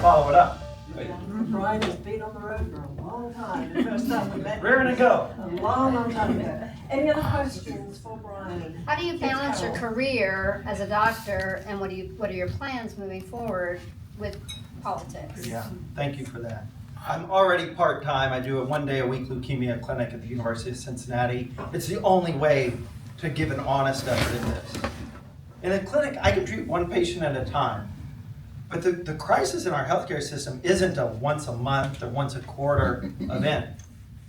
follow it up. Bryan has been on the road for a long time. The first time we met. Rearing to go. A long time ago. Any other questions for Bryan? How do you balance your career as a doctor, and what are your plans moving forward with politics? Yeah, thank you for that. I'm already part-time. I do a one-day-a-week leukemia clinic at the University of Cincinnati. It's the only way to give an honest effort in this. In a clinic, I can treat one patient at a time. But the crisis in our healthcare system isn't a once a month or once a quarter event.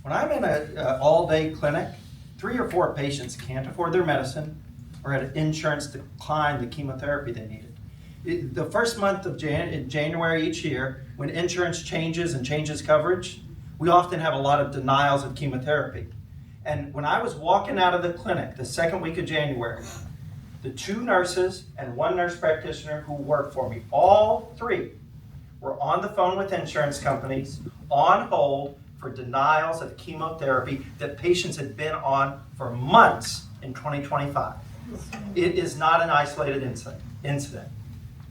When I'm in an all-day clinic, 3 or 4 patients can't afford their medicine or had insurance decline the chemotherapy they needed. The first month of January each year, when insurance changes and changes coverage, we often have a lot of denials of chemotherapy. And when I was walking out of the clinic the second week of January, the 2 nurses and 1 nurse practitioner who worked for me, all 3, were on the phone with insurance companies, on hold for denials of chemotherapy that patients had been on for months in 2025. It is not an isolated incident.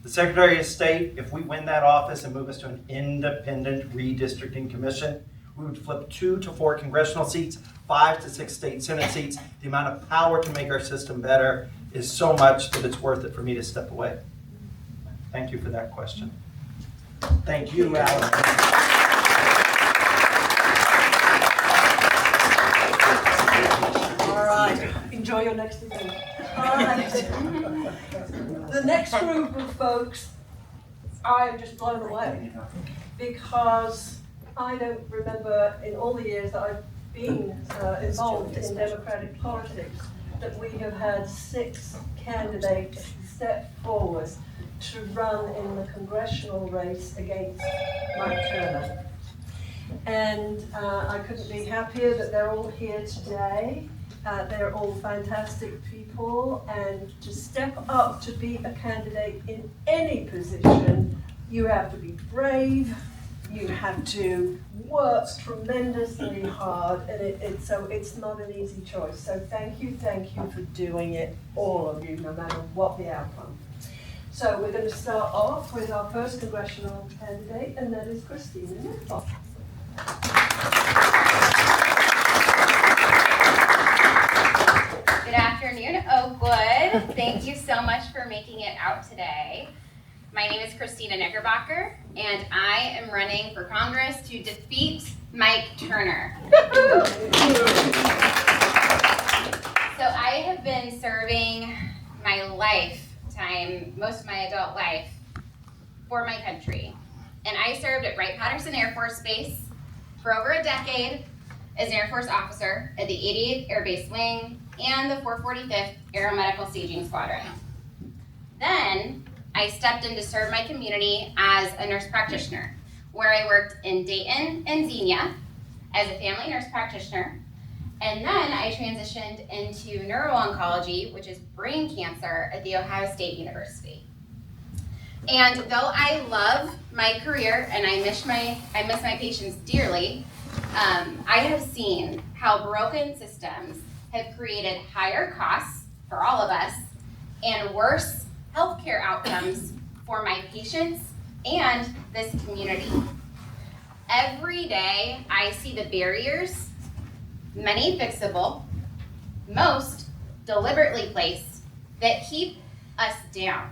The Secretary of State, if we win that office and move us to an independent redistricting commission, we would flip 2 to 4 congressional seats, 5 to 6 state Senate seats. The amount of power to make our system better is so much that it's worth it for me to step away. Thank you for that question. Thank you, Alan. All right, enjoy your next event. All right. The next group of folks, I am just blown away because I don't remember in all the years that I've been involved in democratic politics that we have had 6 candidates step forward to run in the congressional race against Mike Turner. And I couldn't be happier that they're all here today. They're all fantastic people, and to step up to be a candidate in any position, you have to be brave, you have to work tremendously hard, and so it's not an easy choice. So thank you for doing it, all of you, no matter what the outcome. So we're going to start off with our first congressional candidate, and that is KRISTINA. Good afternoon, Oakwood. Thank you so much for making it out today. My name is KRISTINA Knickerbocker, and I am running for Congress to defeat Mike Turner. So I have been serving my lifetime, most of my adult life, for my country. And I served at Wright-Patterson Air Force Base for over a decade as an Air Force officer at the 88th Air Base Wing and the 445th Aeromedical Staging Squadron. Then I stepped in to serve my community as a nurse practitioner, where I worked in Dayton and Xenia as a family nurse practitioner. And then I transitioned into neuro-oncology, which is brain cancer, at The Ohio State University. And though I love my career and I miss my patients dearly, I have seen how broken systems have created higher costs for all of us and worse healthcare outcomes for my patients and this community. Every day I see the barriers, many fixable, most deliberately placed, that keep us down.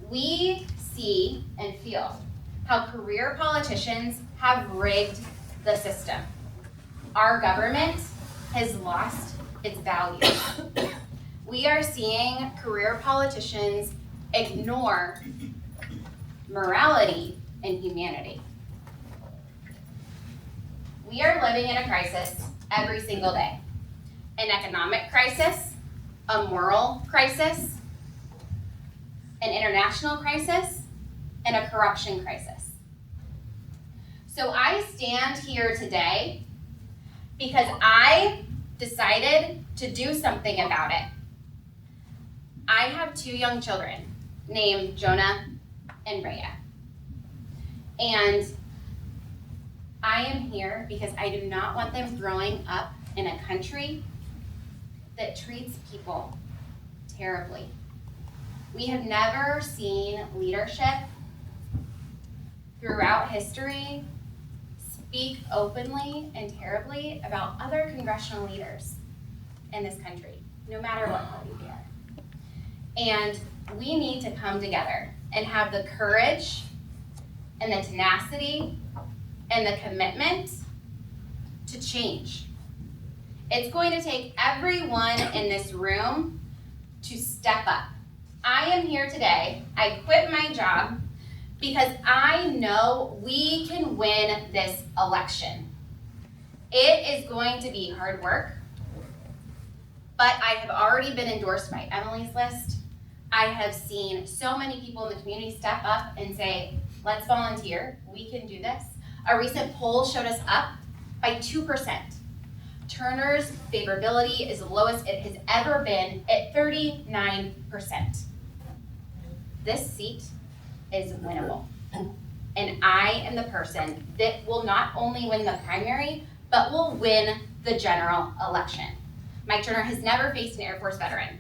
We see and feel how career politicians have rigged the system. Our government has lost its values. We are seeing career politicians ignore morality and humanity. We are living in a crisis every single day. An economic crisis, a moral crisis, an international crisis, and a corruption crisis. So I stand here today because I decided to do something about it. I have 2 young children named Jonah and Rhea. And I am here because I do not want them growing up in a country that treats people terribly. We have never seen leadership throughout history speak openly and terribly about other congressional leaders in this country, no matter what party they are. And we need to come together and have the courage and the tenacity and the commitment to change. It's going to take everyone in this room to step up. I am here today, I quit my job because I know we can win this election. It is going to be hard work, but I have already been endorsed by Emily's list. I have seen so many people in the community step up and say, let's volunteer, we can do this. A recent poll showed us up by 2%. Turner's favorability is the lowest it has ever been at 39%. This seat is winnable. And I am the person that will not only win the primary, but will win the general election. Mike Turner has never faced an Air Force veteran.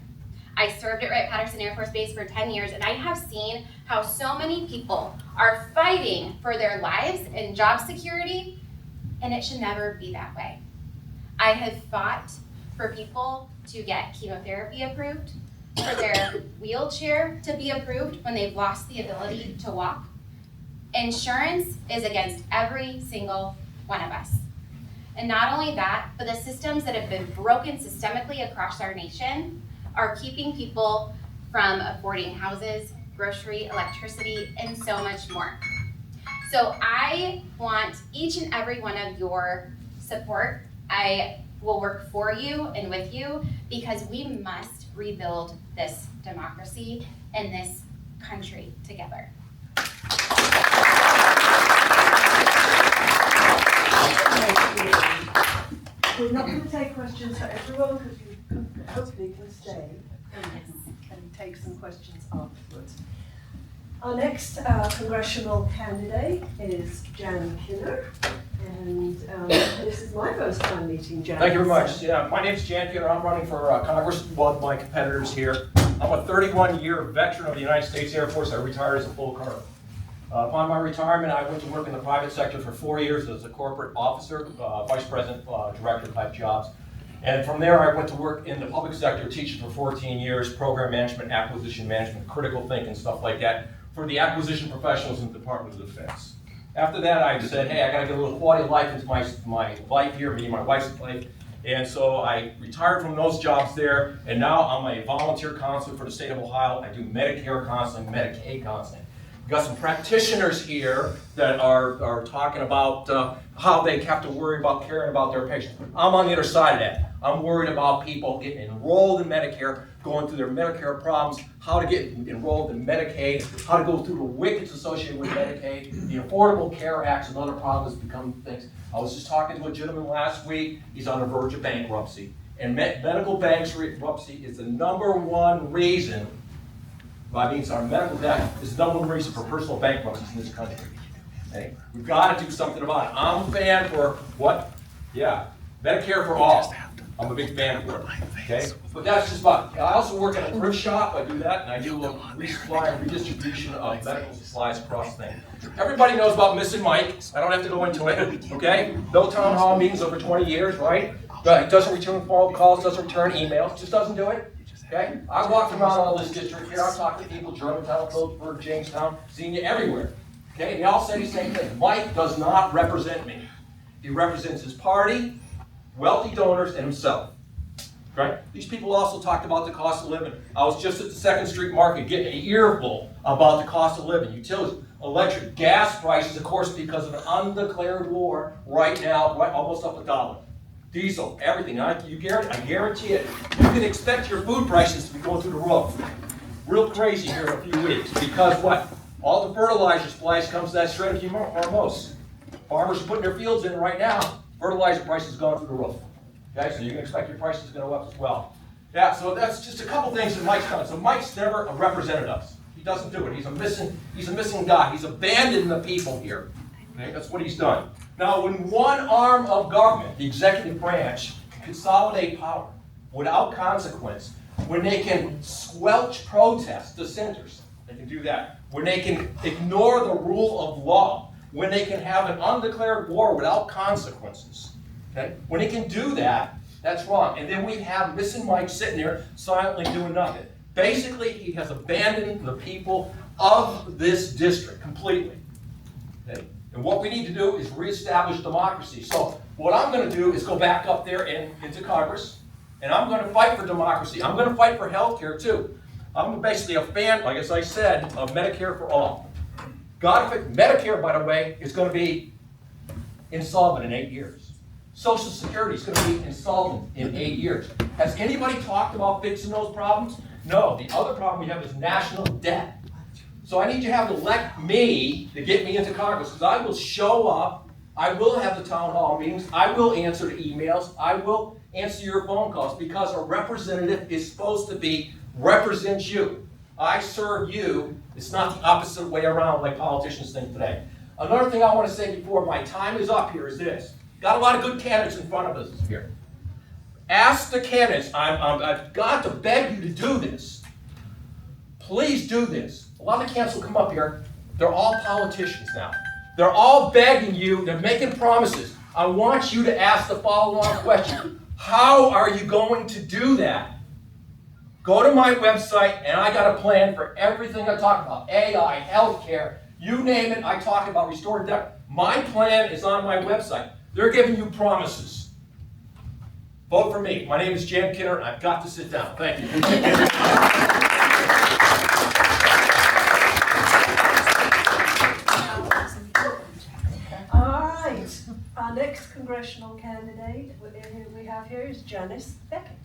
I served at Wright-Patterson Air Force Base for 10 years, and I have seen how so many people are fighting for their lives and job security, and it should never be that way. I have fought for people to get chemotherapy approved, for their wheelchair to be approved when they've lost the ability to walk. Insurance is against every single one of us. And not only that, but the systems that have been broken systemically across our nation are keeping people from affording houses, grocery, electricity, and so much more. So I want each and every one of your support. I will work for you and with you because we must rebuild this democracy and this country together. We're not going to take questions for everyone because you hopefully can stay and take some questions afterwards. Our next congressional candidate is Jan Kinner, and this is my first time meeting Jan. Thank you very much. Yeah, my name is Jan Kinner. I'm running for Congress, one of my competitors here. I'm a 31-year veteran of the United States Air Force. I retired as a full colonel. Upon my retirement, I went to work in the private sector for 4 years as a corporate officer, vice president, director type jobs. And from there, I went to work in the public sector, teaching for 14 years, program management, acquisition management, critical thinking, stuff like that, for the acquisition professionals in the Department of Defense. After that, I said, hey, I gotta get a little quality of life into my life here, me and my wife's life. And so I retired from those jobs there, and now I'm a volunteer counselor for the state of Ohio. I do Medicare counseling, Medicaid counseling. We've got some practitioners here that are talking about how they have to worry about caring about their patients. I'm on the other side of that. I'm worried about people getting enrolled in Medicare, going through their Medicare problems, how to get enrolled in Medicaid, how to go through the wickets associated with Medicaid, the Affordable Care Acts and other problems become things. I was just talking to a gentleman last week. He's on the verge of bankruptcy. And medical bankruptcy is the #1 reason, our medical debt is the #1 reason for personal bankruptcies in this country. Okay? We've got to do something about it. I'm a fan for what? Yeah, Medicare for all. I'm a big fan for it. Okay? But that's just about it. I also work at a thrift shop. I do that, and I do a resupply and redistribution of medical supplies across things. Everybody knows about Missing Mike. I don't have to go into it. Okay? No town hall meetings over 20 years, right? But it doesn't return phone calls, doesn't return emails, just doesn't do it. Okay? I walked around all this district here. I talked to people, Germantown, Phillipsburg, Jamestown, seen you everywhere. Okay? And they all say the same thing. Mike does not represent me. He represents his party, wealthy donors, and himself. Right? These people also talked about the cost of living. I was just at the 2nd Street Market getting an earful about the cost of living, utilities, electric, gas prices, of course, because of an undeclared war right now, right, almost up $1. Diesel, everything. I guarantee it. You can expect your food prices to be going through the roof. Real crazy here in a few weeks because what? All the fertilizer supplies comes to that Strait of Hormuz. Farmers are putting their fields in right now. Fertilizer prices going through the roof. Okay, so you can expect your prices to go up as well. Yeah, so that's just a couple things that Mike's done. So Mike's never represented us. He doesn't do it. He's a missing guy. He's abandoned the people here. Okay, that's what he's done. Now, when one arm of government, the executive branch, can consolidate power without consequence, when they can squelch protest, dissenters, they can do that. When they can ignore the rule of law, when they can have an undeclared war without consequences. Okay? When he can do that, that's wrong. And then we have Missing Mike sitting there silently doing nothing. Basically, he has abandoned the people of this district completely. Okay? And what we need to do is reestablish democracy. So what I'm going to do is go back up there and into Congress, and I'm going to fight for democracy. I'm going to fight for health care too. I'm basically a fan, like as I said, of Medicare for all. Medicare, by the way, is going to be insolvent in 8 years. Social Security is going to be insolvent in 8 years. Has anybody talked about fixing those problems? No. The other problem we have is national debt. So I need you to have to elect me to get me into Congress, because I will show up, I will have the town hall meetings, I will answer the emails, I will answer your phone calls, because a representative is supposed to represent you. I serve you. It's not the opposite way around like politicians think today. Another thing I want to say before my time is up here is this. Got a lot of good candidates in front of us here. Ask the candidates, I've got to beg you to do this. Please do this. A lot of the candidates will come up here. They're all politicians now. They're all begging you, they're making promises. I want you to ask the follow-on question. How are you going to do that? Go to my website, and I got a plan for everything I talk about. AI, healthcare, you name it, I talk about restored debt. My plan is on my website. They're giving you promises. Vote for me. My name is Jan Kinner, and I've got to sit down. Thank you. All right, our next congressional candidate we have here is Janice BECKETT.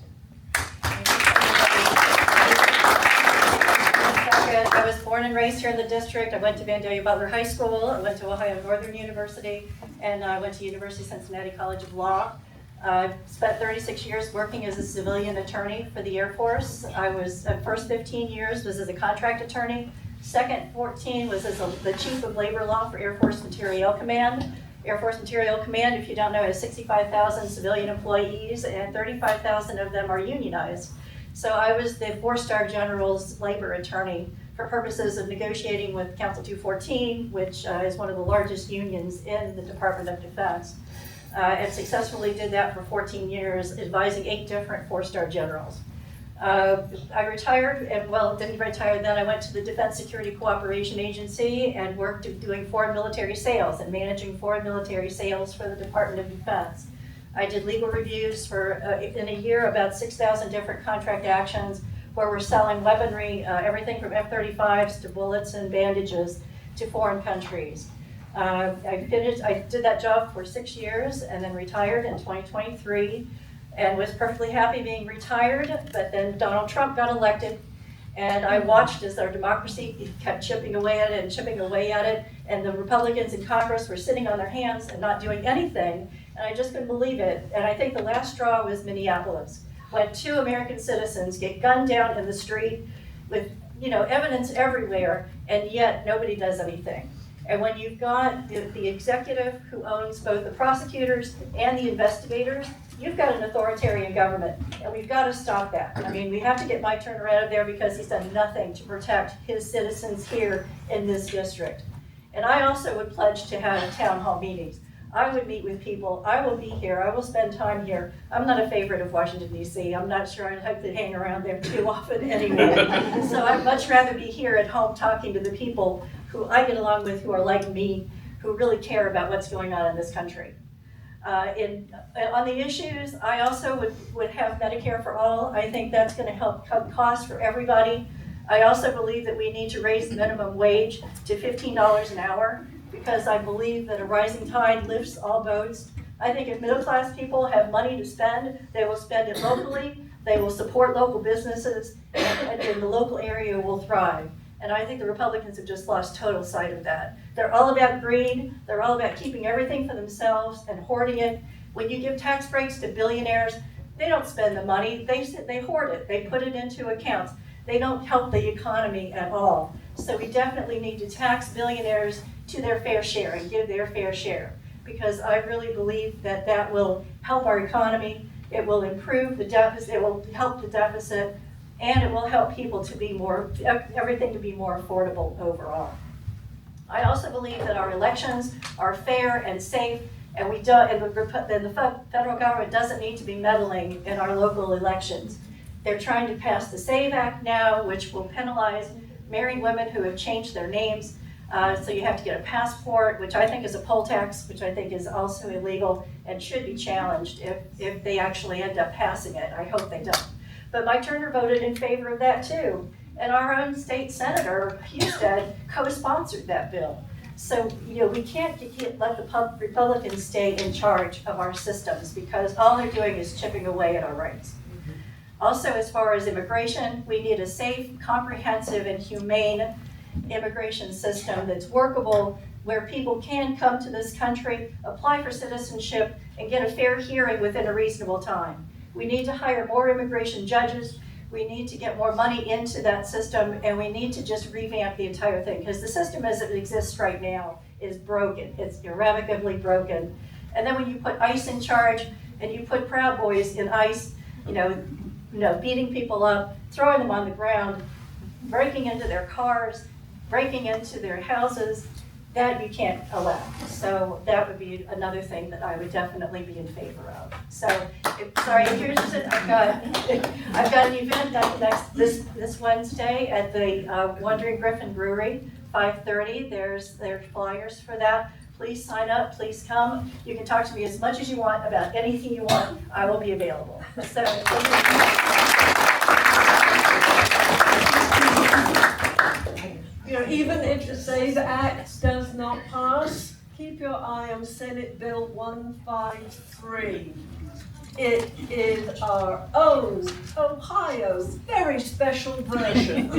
I was born and raised here in the district. I went to Vandalia Butler High School. I went to Ohio Northern University, and I went to University of Cincinnati College of Law. I spent 36 years working as a civilian attorney for the Air Force. I was, first 15 years was as a contract attorney. Second 14 was as the Chief of Labor Law for Air Force Materiel Command. Air Force Materiel Command, if you don't know, has 65,000 civilian employees, and 35,000 of them are unionized. So I was the 4-star general's labor attorney for purposes of negotiating with Council 214, which is one of the largest unions in the Department of Defense. And successfully did that for 14 years, advising 8 different 4-star generals. I retired, and well, didn't retire then. I went to the Defense Security Cooperation Agency and worked doing foreign military sales and managing foreign military sales for the Department of Defense. I did legal reviews for, in a year, about 6,000 different contract actions where we're selling weaponry, everything from F-35s to bullets and bandages to foreign countries. I did that job for 6 years and then retired in 2023 and was perfectly happy being retired, but then Donald Trump got elected, and I watched as our democracy kept chipping away at it and chipping away at it, and the Republicans in Congress were sitting on their hands and not doing anything, and I just couldn't believe it. And I think the last straw was Minneapolis, when 2 American citizens get gunned down in the street with, you know, evidence everywhere, and yet nobody does anything. And when you've got the executive who owns both the prosecutors and the investigators, you've got an authoritarian government, and we've got to stop that. I mean, we have to get Mike Turner out of there because he's done nothing to protect his citizens here in this district. And I also would pledge to have town hall meetings. I would meet with people. I will be here. I will spend time here. I'm not a favorite of Washington, D.C. I'm not sure I'd hope to hang around there too often anyway. So I'd much rather be here at home talking to the people who I get along with, who are like me, who really care about what's going on in this country. On the issues, I also would have Medicare for all. I think that's going to help cut costs for everybody. I also believe that we need to raise the minimum wage to $15 an hour, because I believe that a rising tide lifts all boats. I think if middle-class people have money to spend, they will spend it locally, they will support local businesses, and the local area will thrive. And I think the Republicans have just lost total sight of that. They're all about greed, they're all about keeping everything for themselves and hoarding it. When you give tax breaks to billionaires, they don't spend the money, they hoard it, they put it into accounts. They don't help the economy at all. So we definitely need to tax billionaires to their fair share and give their fair share, because I really believe that that will help our economy, it will improve the deficit, it will help the deficit, and it will help people to be more, everything to be more affordable overall. I also believe that our elections are fair and safe, and we don't, and the federal government doesn't need to be meddling in our local elections. They're trying to pass the SAVE Act now, which will penalize married women who have changed their names. So you have to get a passport, which I think is a poll tax, which I think is also illegal and should be challenged if they actually end up passing it. I hope they don't. But Mike Turner voted in favor of that too. And our own state senator, Husted, co-sponsored that bill. So, you know, we can't let the Republicans stay in charge of our systems because all they're doing is chipping away at our rights. Also, as far as immigration, we need a safe, comprehensive, and humane immigration system that's workable, where people can come to this country, apply for citizenship, and get a fair hearing within a reasonable time. We need to hire more immigration judges. We need to get more money into that system, and we need to just revamp the entire thing, because the system as it exists right now is broken. It's irrevocably broken. And then when you put ICE in charge, and you put Proud Boys in ICE, you know, beating people up, throwing them on the ground, breaking into their cars, breaking into their houses, that you can't allow. So that would be another thing that I would definitely be in favor of. So, here's I've got an event this Wednesday at the Wandering Griffin Brewery, 5:30. There's flyers for that. Please sign up, please come. You can talk to me as much as you want about anything you want. I will be available. So. You know, even if the SAVE Act does not pass, keep your eye on Senate Bill 153. It is our own Ohio's very special version.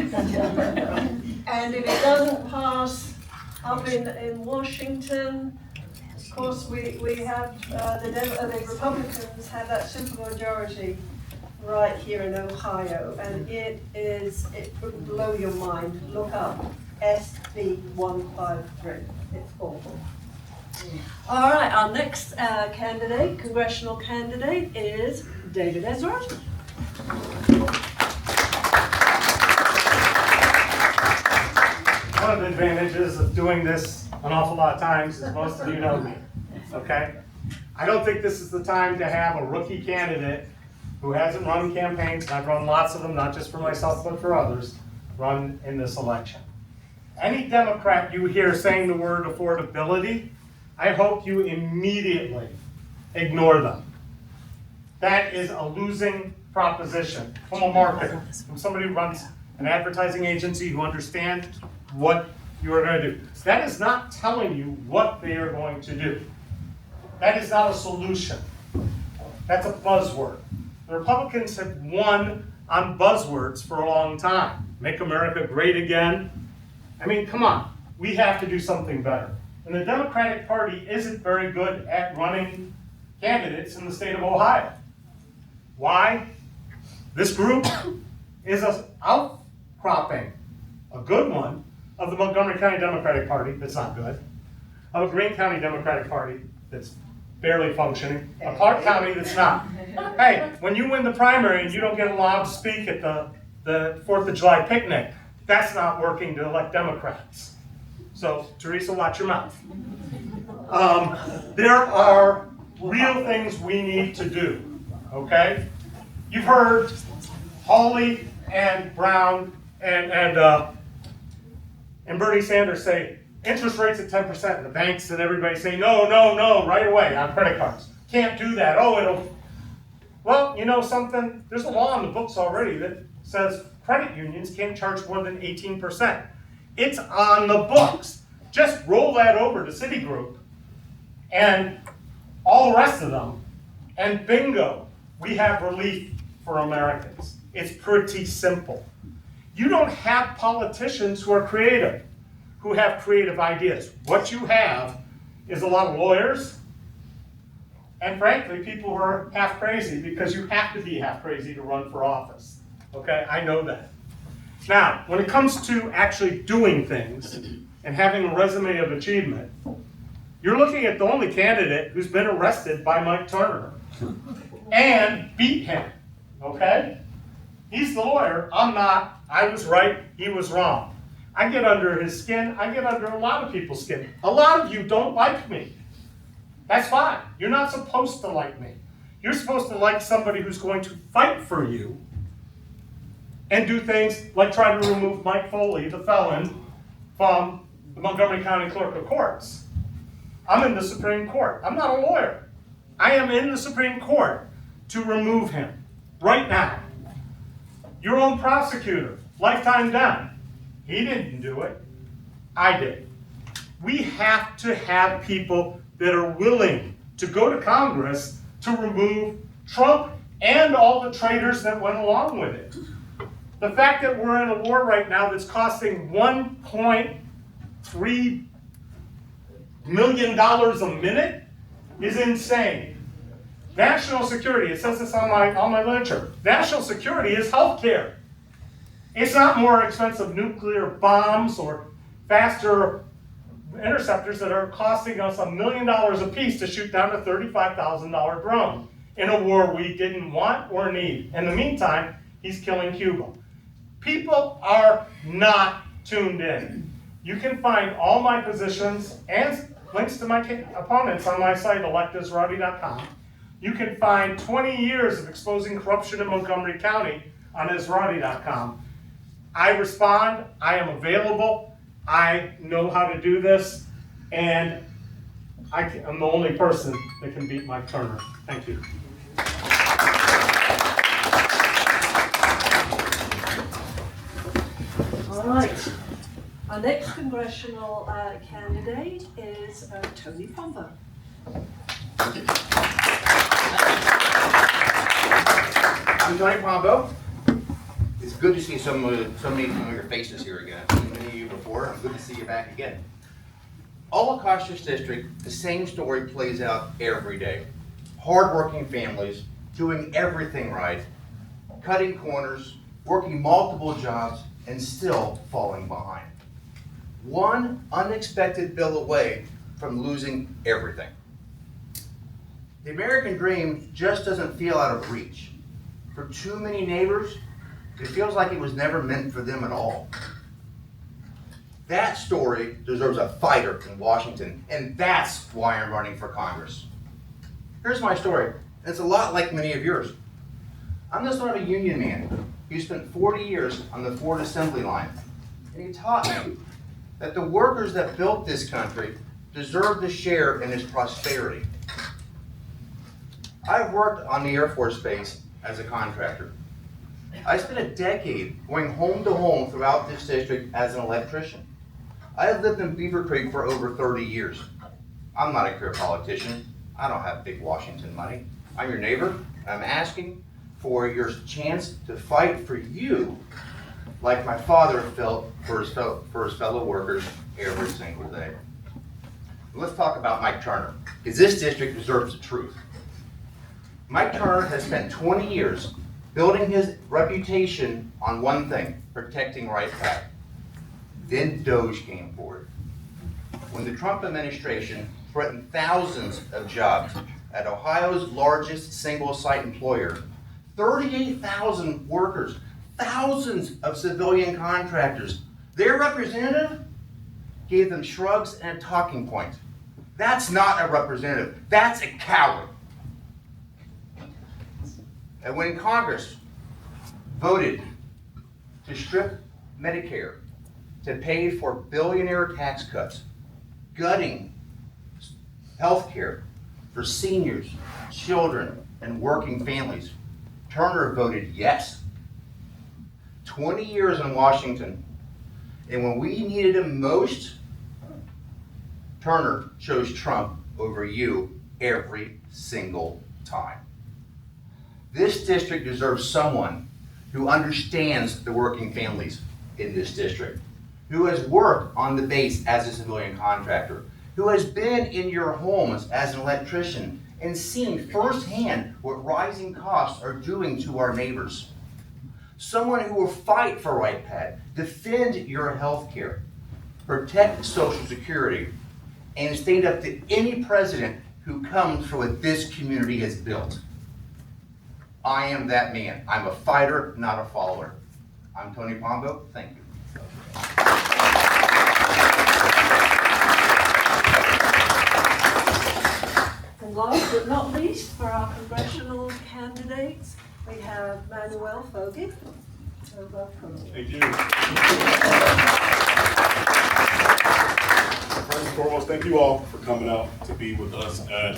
And if it doesn't pass up in Washington, of course we have the Republicans have that supermajority right here in Ohio, and it will blow your mind. Look up SB 153. It's awful. All right, our next candidate, congressional candidate, is David ESRATI. One of the advantages of doing this an awful lot of times is most of you know me, okay? I don't think this is the time to have a rookie candidate who hasn't run campaigns, and I've run lots of them, not just for myself, but for others, run in this election. Any Democrat you hear saying the word affordability, I hope you immediately ignore them. That is a losing proposition from a marketer, from somebody who runs an advertising agency who understands what you are going to do. That is not telling you what they are going to do. That is not a solution. That's a buzzword. The Republicans have won on buzzwords for a long time. Make America great again. I mean, come on. We have to do something better. And the Democratic Party isn't very good at running candidates in the state of Ohio. Why? This group is an outcropping, a good one, of the Montgomery County Democratic Party that's not good, of a Greene County Democratic Party that's barely functioning, a Clark County that's not. Hey, when you win the primary and you don't get allowed to speak at the 4th of July picnic, that's not working to elect Democrats. So, Teresa, watch your mouth. There are real things we need to do, okay? You've heard Hawley and Brown and Bernie Sanders say, interest rates at 10%, and the banks and everybody say, no, no, no, right away on credit cards. Can't do that. Oh, it'll. Well, you know something? There's a law in the books already that says credit unions can't charge more than 18%. It's on the books. Just roll that over to Citigroup and all the rest of them, and bingo, we have relief for Americans. It's pretty simple. You don't have politicians who are creative, who have creative ideas. What you have is a lot of lawyers, and frankly, people who are half crazy, because you have to be half crazy to run for office. Okay, I know that. Now, when it comes to actually doing things and having a resume of achievement, you're looking at the only candidate who's been arrested by Mike Turner and beat him, okay? He's the lawyer, I'm not, I was right, he was wrong. I get under his skin. I get under a lot of people's skin. A lot of you don't like me. That's fine. You're not supposed to like me. You're supposed to like somebody who's going to fight for you and do things like try to remove Mike Foley, the felon, from the Montgomery County Clerk of Courts. I'm in the Supreme Court. I'm not a lawyer. I am in the Supreme Court to remove him right now. Your own prosecutor, lifetime down. He didn't do it. I did. We have to have people that are willing to go to Congress to remove Trump and all the traitors that went along with it. The fact that we're in a war right now that's costing $1.3 million a minute is insane. National security, it says this on my literature. National security is healthcare. It's not more expensive nuclear bombs or faster interceptors that are costing us $1 million a piece to shoot down a $35,000 drone in a war we didn't want or need. In the meantime, he's killing Cuba. People are not tuned in. You can find all my positions and links to my opponents on my site, electEsrati.com. You can find 20 years of exposing corruption in Montgomery County on Esrati.com. I respond, I am available, I know how to do this, and I'm the only person that can beat Mike Turner. Thank you. All right. Our next congressional candidate is Tony Pombo. I'm Tony Pombo. It's good to see so many familiar faces here again. I've seen many of you before. I'm good to see you back again. All across this district, the same story plays out every day. Hardworking families doing everything right, cutting corners, working multiple jobs, and still falling behind. One unexpected bill away from losing everything. The American dream just doesn't feel out of reach. For too many neighbors, it feels like it was never meant for them at all. That story deserves a fighter in Washington, and that's why I'm running for Congress. Here's my story. It's a lot like many of yours. I'm the son of a union man who spent 40 years on the Ford assembly line, and he taught me that the workers that built this country deserve to share in its prosperity. I've worked on the Air Force Base as a contractor. I spent a decade going home to home throughout this district as an electrician. I have lived in Beaver Creek for over 30 years. I'm not a career politician. I don't have big Washington money. I'm your neighbor, and I'm asking for your chance to fight for you like my father felt for his fellow workers every single day. Let's talk about Mike Turner, because this district deserves the truth. Mike Turner has spent 20 years building his reputation on one thing, protecting Wright Pat. Then DOGE came forward. When the Trump administration threatened thousands of jobs at Ohio's largest single-site employer, 38,000 workers, thousands of civilian contractors, their representative gave them shrugs and a talking point. That's not a representative, that's a coward. And when Congress voted to strip Medicare to pay for billionaire tax cuts, gutting health care for seniors, children, and working families, Turner voted yes. 20 years in Washington, and when we needed him most, Turner chose Trump over you every single time. This district deserves someone who understands the working families in this district, who has worked on the base as a civilian contractor, who has been in your homes as an electrician and seen firsthand what rising costs are doing to our neighbors. Someone who will fight for Wright Pat, defend your health care, protect Social Security, and stand up to any president who comes for what this community has built. I am that man. I'm a fighter, not a follower. I'm Tony Pombo. Thank you. And last but not least, for our congressional candidates, we have Manuel Foggie. So welcome. Thank you. First and foremost, thank you all for coming out to be with us at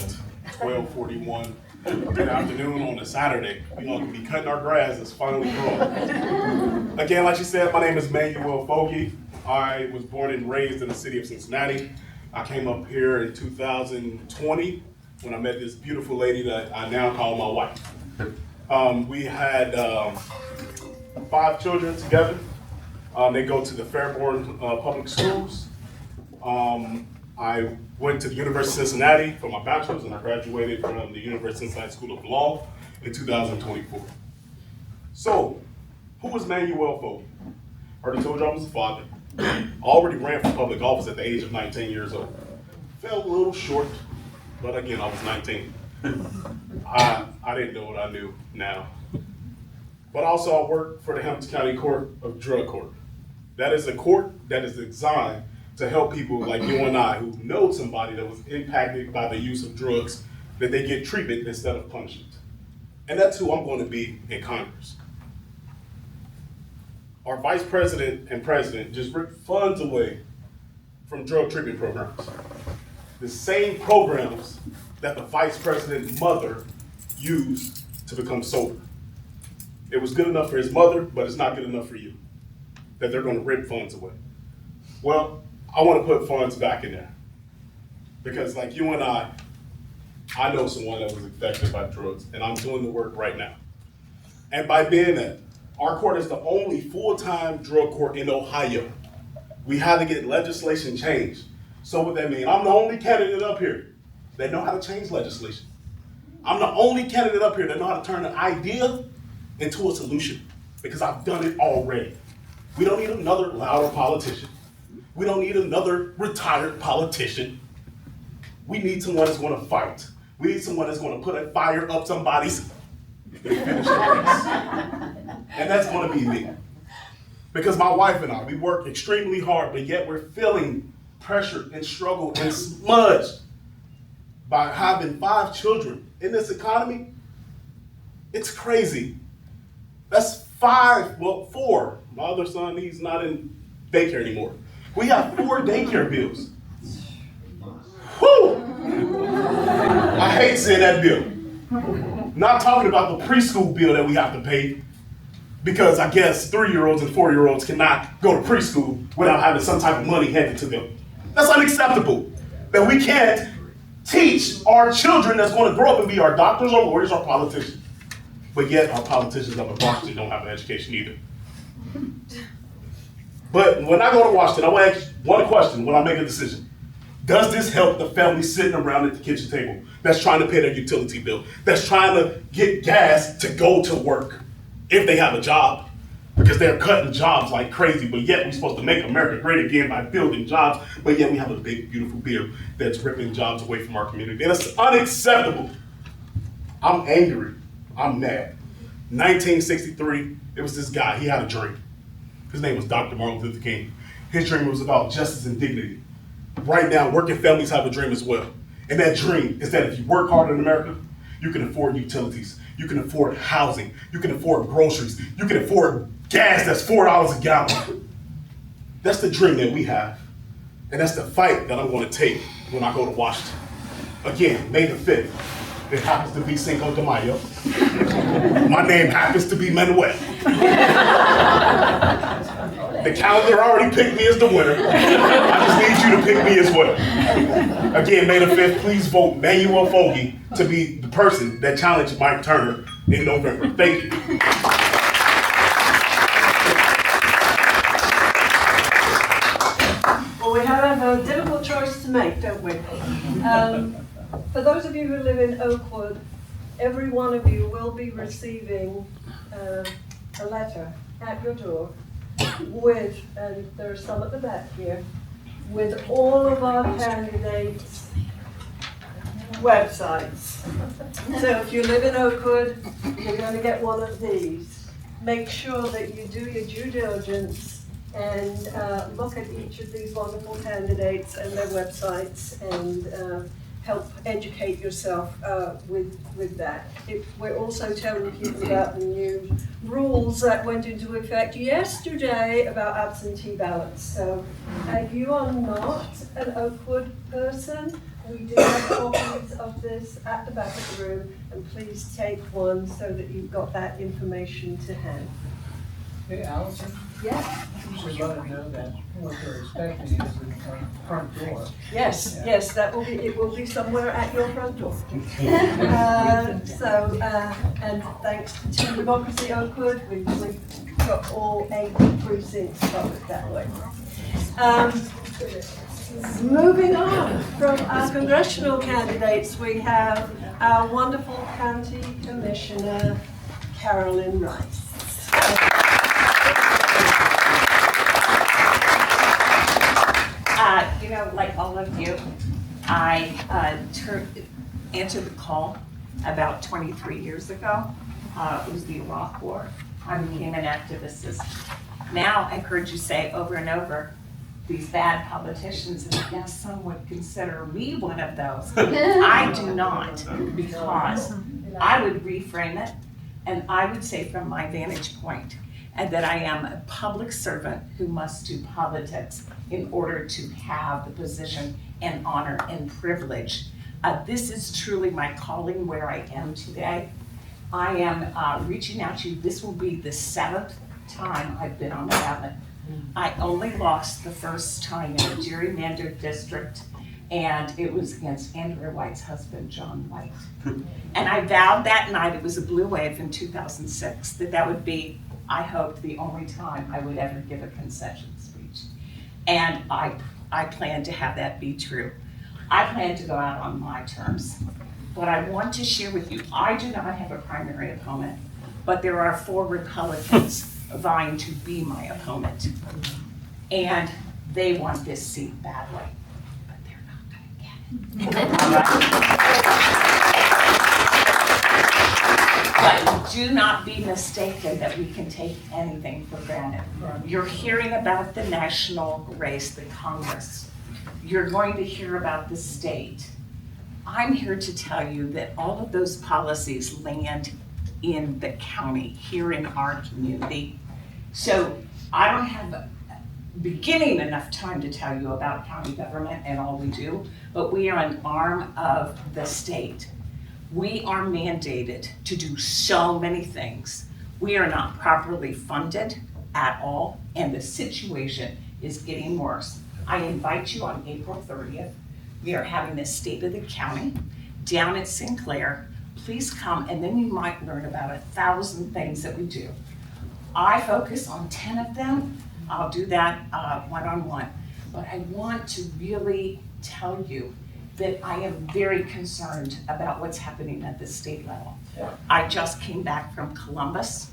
12:41 in the afternoon on a Saturday. We're going to be cutting our grass. It's finally growing. Again, like you said, my name is Manuel Foggie. I was born and raised in the city of Cincinnati. I came up here in 2020 when I met this beautiful lady that I now call my wife. We had 5 children together. They go to the Fairborn Public Schools. I went to the University of Cincinnati for my bachelor's, and I graduated from the University of Cincinnati School of Law in 2024. So, who is Manuel Foggie? I already told you I was a father. Already ran for public office at the age of 19 years old. Fell a little short, but again, I was 19. I didn't know what I knew now. But also I work for the Hampton County Court of Drug Court. That is a court that is designed to help people like you and I who know somebody that was impacted by the use of drugs, that they get treatment instead of punishment. And that's who I'm going to be in Congress. Our vice president and president just ripped funds away from drug treatment programs. The same programs that the vice president's mother used to become sober. It was good enough for his mother, but it's not good enough for you, that they're gonna rip funds away. Well, I wanna put funds back in there. Because like you and I know someone that was affected by drugs, and I'm doing the work right now. And by being that, our court is the only full-time drug court in Ohio. We had to get legislation changed. So what that means, I'm the only candidate up here that know how to change legislation. I'm the only candidate up here that know how to turn an idea into a solution, because I've done it already. We don't need another louder politician. We don't need another retired politician. We need someone that's gonna fight. We need someone that's gonna put a fire up somebody's and finish the race. And that's gonna be me. Because my wife and I, we work extremely hard, but yet we're feeling pressured and struggled and smudged by having 5 children in this economy. It's crazy. That's 4. My other son, he's not in daycare anymore. We have 4 daycare bills. Whew! I hate saying that bill. Not talking about the preschool bill that we have to pay, because I guess 3-year-olds and 4-year-olds cannot go to preschool without having some type of money handed to them. That's unacceptable. That we can't teach our children that's going to grow up and be our doctors, our lawyers, our politicians. But yet our politicians up in Washington don't have an education either. But when I go to Washington, I want to ask one question when I make a decision. Does this help the family sitting around at the kitchen table that's trying to pay their utility bill, that's trying to get gas to go to work if they have a job? Because they're cutting jobs like crazy, but yet we're supposed to make America great again by building jobs, but yet we have a big, beautiful bill that's ripping jobs away from our community. And it's unacceptable. I'm angry. I'm mad. 1963, it was this guy, he had a dream. His name was Dr. Martin Luther King. His dream was about justice and dignity. Right now, working families have a dream as well. And that dream is that if you work hard in America, you can afford utilities, you can afford housing, you can afford groceries, you can afford gas that's $4 a gallon. That's the dream that we have. And that's the fight that I'm gonna take when I go to Washington. Again, May the 5th. It happens to be Cinco de Mayo. My name happens to be Manuel. The calendar already picked me as the winner. I just need you to pick me as well. Again, May the 5th, please vote Manuel Foggie to be the person that challenged Mike Turner in November. Thank you. Well, we have a difficult choice to make, don't we? For those of you who live in Oakwood, every one of you will be receiving a letter at your door with, and there are some at the back here, with all of our candidates' websites. So if you live in Oakwood, you're going to get one of these. Make sure that you do your due diligence and look at each of these wonderful candidates and their websites and help educate yourself with that. We're also telling people about the new rules that went into effect yesterday about absentee ballots. So if you are not an Oakwood person, we do have copies of this at the back of the room, and please take one so that you've got that information to hand. Hey, Allison, Yes? you should let them know that what they're expecting is at the front door. Yes, yes, it will be somewhere at your front door. And thanks to Democracy Oakwood, we've got all 8 precincts covered that way. Moving on from our congressional candidates, we have our wonderful County Commissioner, CAROLYN Rice. Like all of you, I answered the call about 23 years ago. It was the Iraq War. I became an activist. Now I've heard you say over and over, these bad politicians, and yes, some would consider me one of those. I do not, because I would reframe it, and I would say from my vantage point, and that I am a public servant who must do politics in order to have the position and honor and privilege. This is truly my calling where I am today. I am reaching out to you. This will be the 7th time I've been on the ballot. I only lost the first time in a gerrymandered district, and it was against Andrea White's husband, John White. And I vowed that night, it was a blue wave in 2006, that would be, I hoped, the only time I would ever give a concession speech. And I plan to have that be true. I plan to go out on my terms. But I want to share with you, I do not have a primary opponent, but there are 4 Republicans vying to be my opponent. And they want this seat badly, but they're not gonna get it. All right? But do not be mistaken that we can take anything for granted. You're hearing about the national race, the Congress. You're going to hear about the state. I'm here to tell you that all of those policies land in the county, here in our community. So I don't have beginning enough time to tell you about county government and all we do, but we are an arm of the state. We are mandated to do so many things. We are not properly funded at all, and the situation is getting worse. I invite you on April 30th. We are having a State of the County down at Sinclair. Please come, and then you might learn about 1,000 things that we do. I focus on 10 of them. I'll do that one-on-one. But I want to really tell you that I am very concerned about what's happening at the state level. I just came back from Columbus,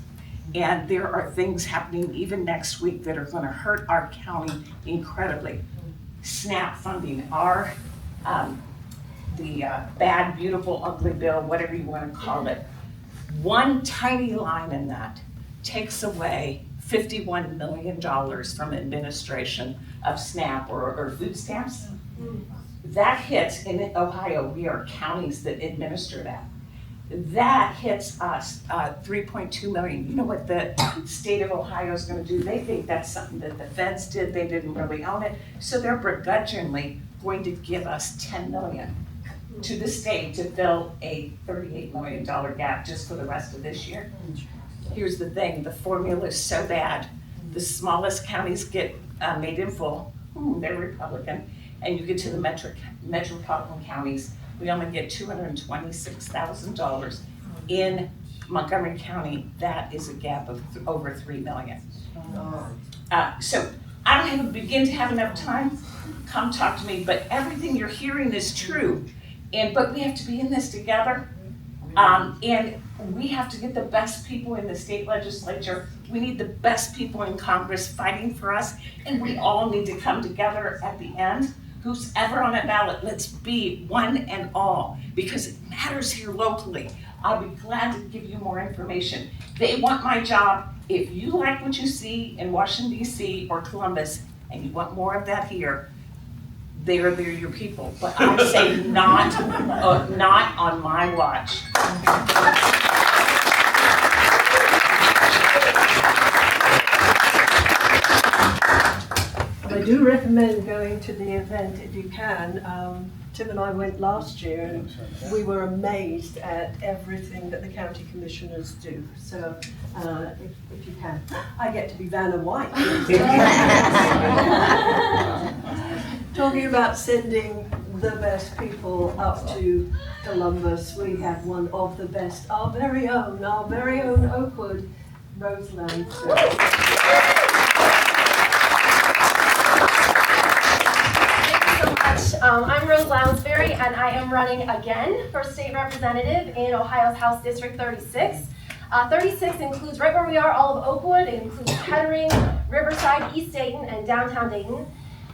and there are things happening even next week that are gonna hurt our county incredibly. SNAP funding, the bad, beautiful, ugly bill, whatever you wanna call it. One tiny line in that takes away $51 million from administration of SNAP or food stamps. That hits, in Ohio, we are counties that administer that. That hits us 3.2 million. You know what the state of Ohio is gonna do? They think that's something that the feds did, they didn't really own it. So they're begrudgingly going to give us 10 million to the state to fill a $38 million gap just for the rest of this year. Here's the thing, the formula is so bad. The smallest counties get made in full, they're Republican, and you get to the metropolitan counties, we only get $226,000. In Montgomery County, that is a gap of over 3 million. So I don't even begin to have enough time. Come talk to me, but everything you're hearing is true. But we have to be in this together. And we have to get the best people in the state legislature. We need the best people in Congress fighting for us, and we all need to come together at the end. Who's ever on a ballot, let's be one and all, because it matters here locally. I'll be glad to give you more information. They want my job. If you like what you see in Washington, D.C. or Columbus, and you want more of that here, they're your people. But I say not on my watch. I do recommend going to the event if you can. Tim and I went last year and we were amazed at everything that the county commissioners do. So if you can, I get to be Vanna White. Talking about sending the best people up to Columbus, we have one of the best, our very own Oakwood, Rose Lounsbury. I'm Rose Lounsbury, and I am running again for state representative in Ohio's House District 36. 36 includes right where we are, all of Oakwood. It includes Kettering, Riverside, East Dayton, and downtown Dayton.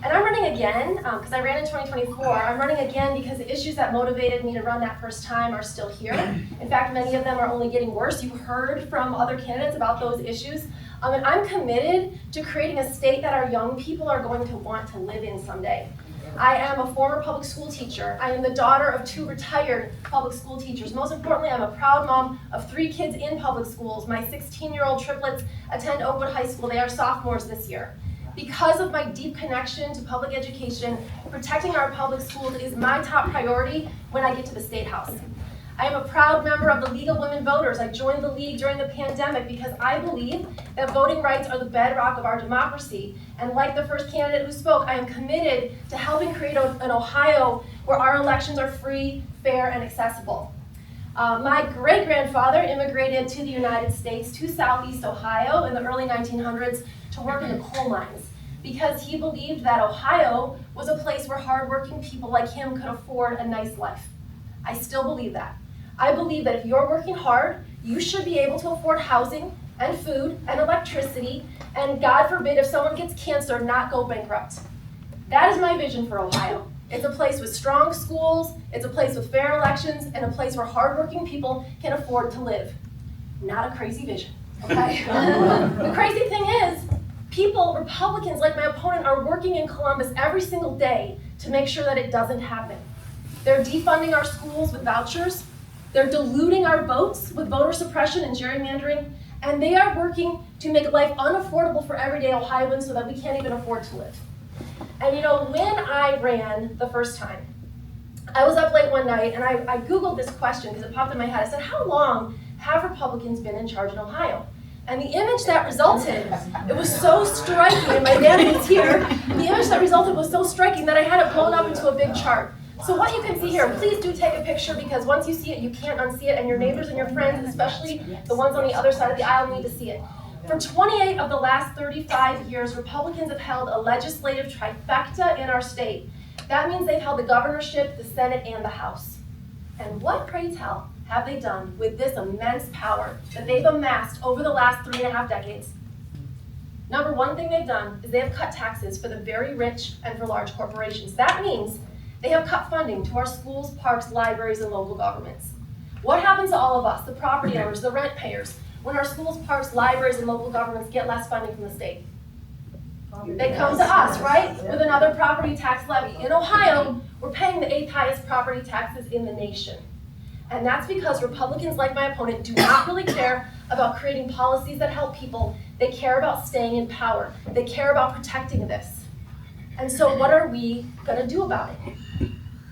And I'm running again because I ran in 2024. I'm running again because the issues that motivated me to run that first time are still here. In fact, many of them are only getting worse. You've heard from other candidates about those issues. And I'm committed to creating a state that our young people are going to want to live in someday. I am a former public school teacher. I am the daughter of 2 retired public school teachers. Most importantly, I'm a proud mom of 3 kids in public schools. My 16-year-old triplets attend Oakwood High School. They are sophomores this year. Because of my deep connection to public education, protecting our public schools is my top priority when I get to the State House. I am a proud member of the League of Women Voters. I joined the League during the pandemic because I believe that voting rights are the bedrock of our democracy. And like the first candidate who spoke, I am committed to helping create an Ohio where our elections are free, fair, and accessible. My great-grandfather immigrated to the United States, to Southeast Ohio in the early 1900s to work in the coal mines because he believed that Ohio was a place where hardworking people like him could afford a nice life. I still believe that. I believe that if you're working hard, you should be able to afford housing and food and electricity, and God forbid if someone gets cancer, not go bankrupt. That is my vision for Ohio. It's a place with strong schools, it's a place with fair elections, and a place where hardworking people can afford to live. Not a crazy vision, okay? The crazy thing is, people, Republicans like my opponent, are working in Columbus every single day to make sure that it doesn't happen. They're defunding our schools with vouchers. They're diluting our votes with voter suppression and gerrymandering. And they are working to make life unaffordable for everyday Ohioans so that we can't even afford to live. And you know, when I ran the first time, I was up late one night and I Googled this question because it popped in my head. I said, how long have Republicans been in charge in Ohio? And the image that resulted, it was so striking, and my dad was here, the image that resulted was so striking that I had it blown up into a big chart. So what you can see here, please do take a picture because once you see it, you can't unsee it, and your neighbors and your friends, especially the ones on the other side of the aisle, need to see it. For 28 of the last 35 years, Republicans have held a legislative trifecta in our state. That means they've held the governorship, the Senate, and the House. And what, pray tell, have they done with this immense power that they've amassed over the last 3.5 decades? Number one thing they've done is they have cut taxes for the very rich and for large corporations. That means they have cut funding to our schools, parks, libraries, and local governments. What happens to all of us, the property owners, the rent payers, when our schools, parks, libraries, and local governments get less funding from the state? They come to us, right, with another property tax levy. In Ohio, we're paying the 8th highest property taxes in the nation. And that's because Republicans, like my opponent, do not really care about creating policies that help people. They care about staying in power. They care about protecting this. And so what are we going to do about it?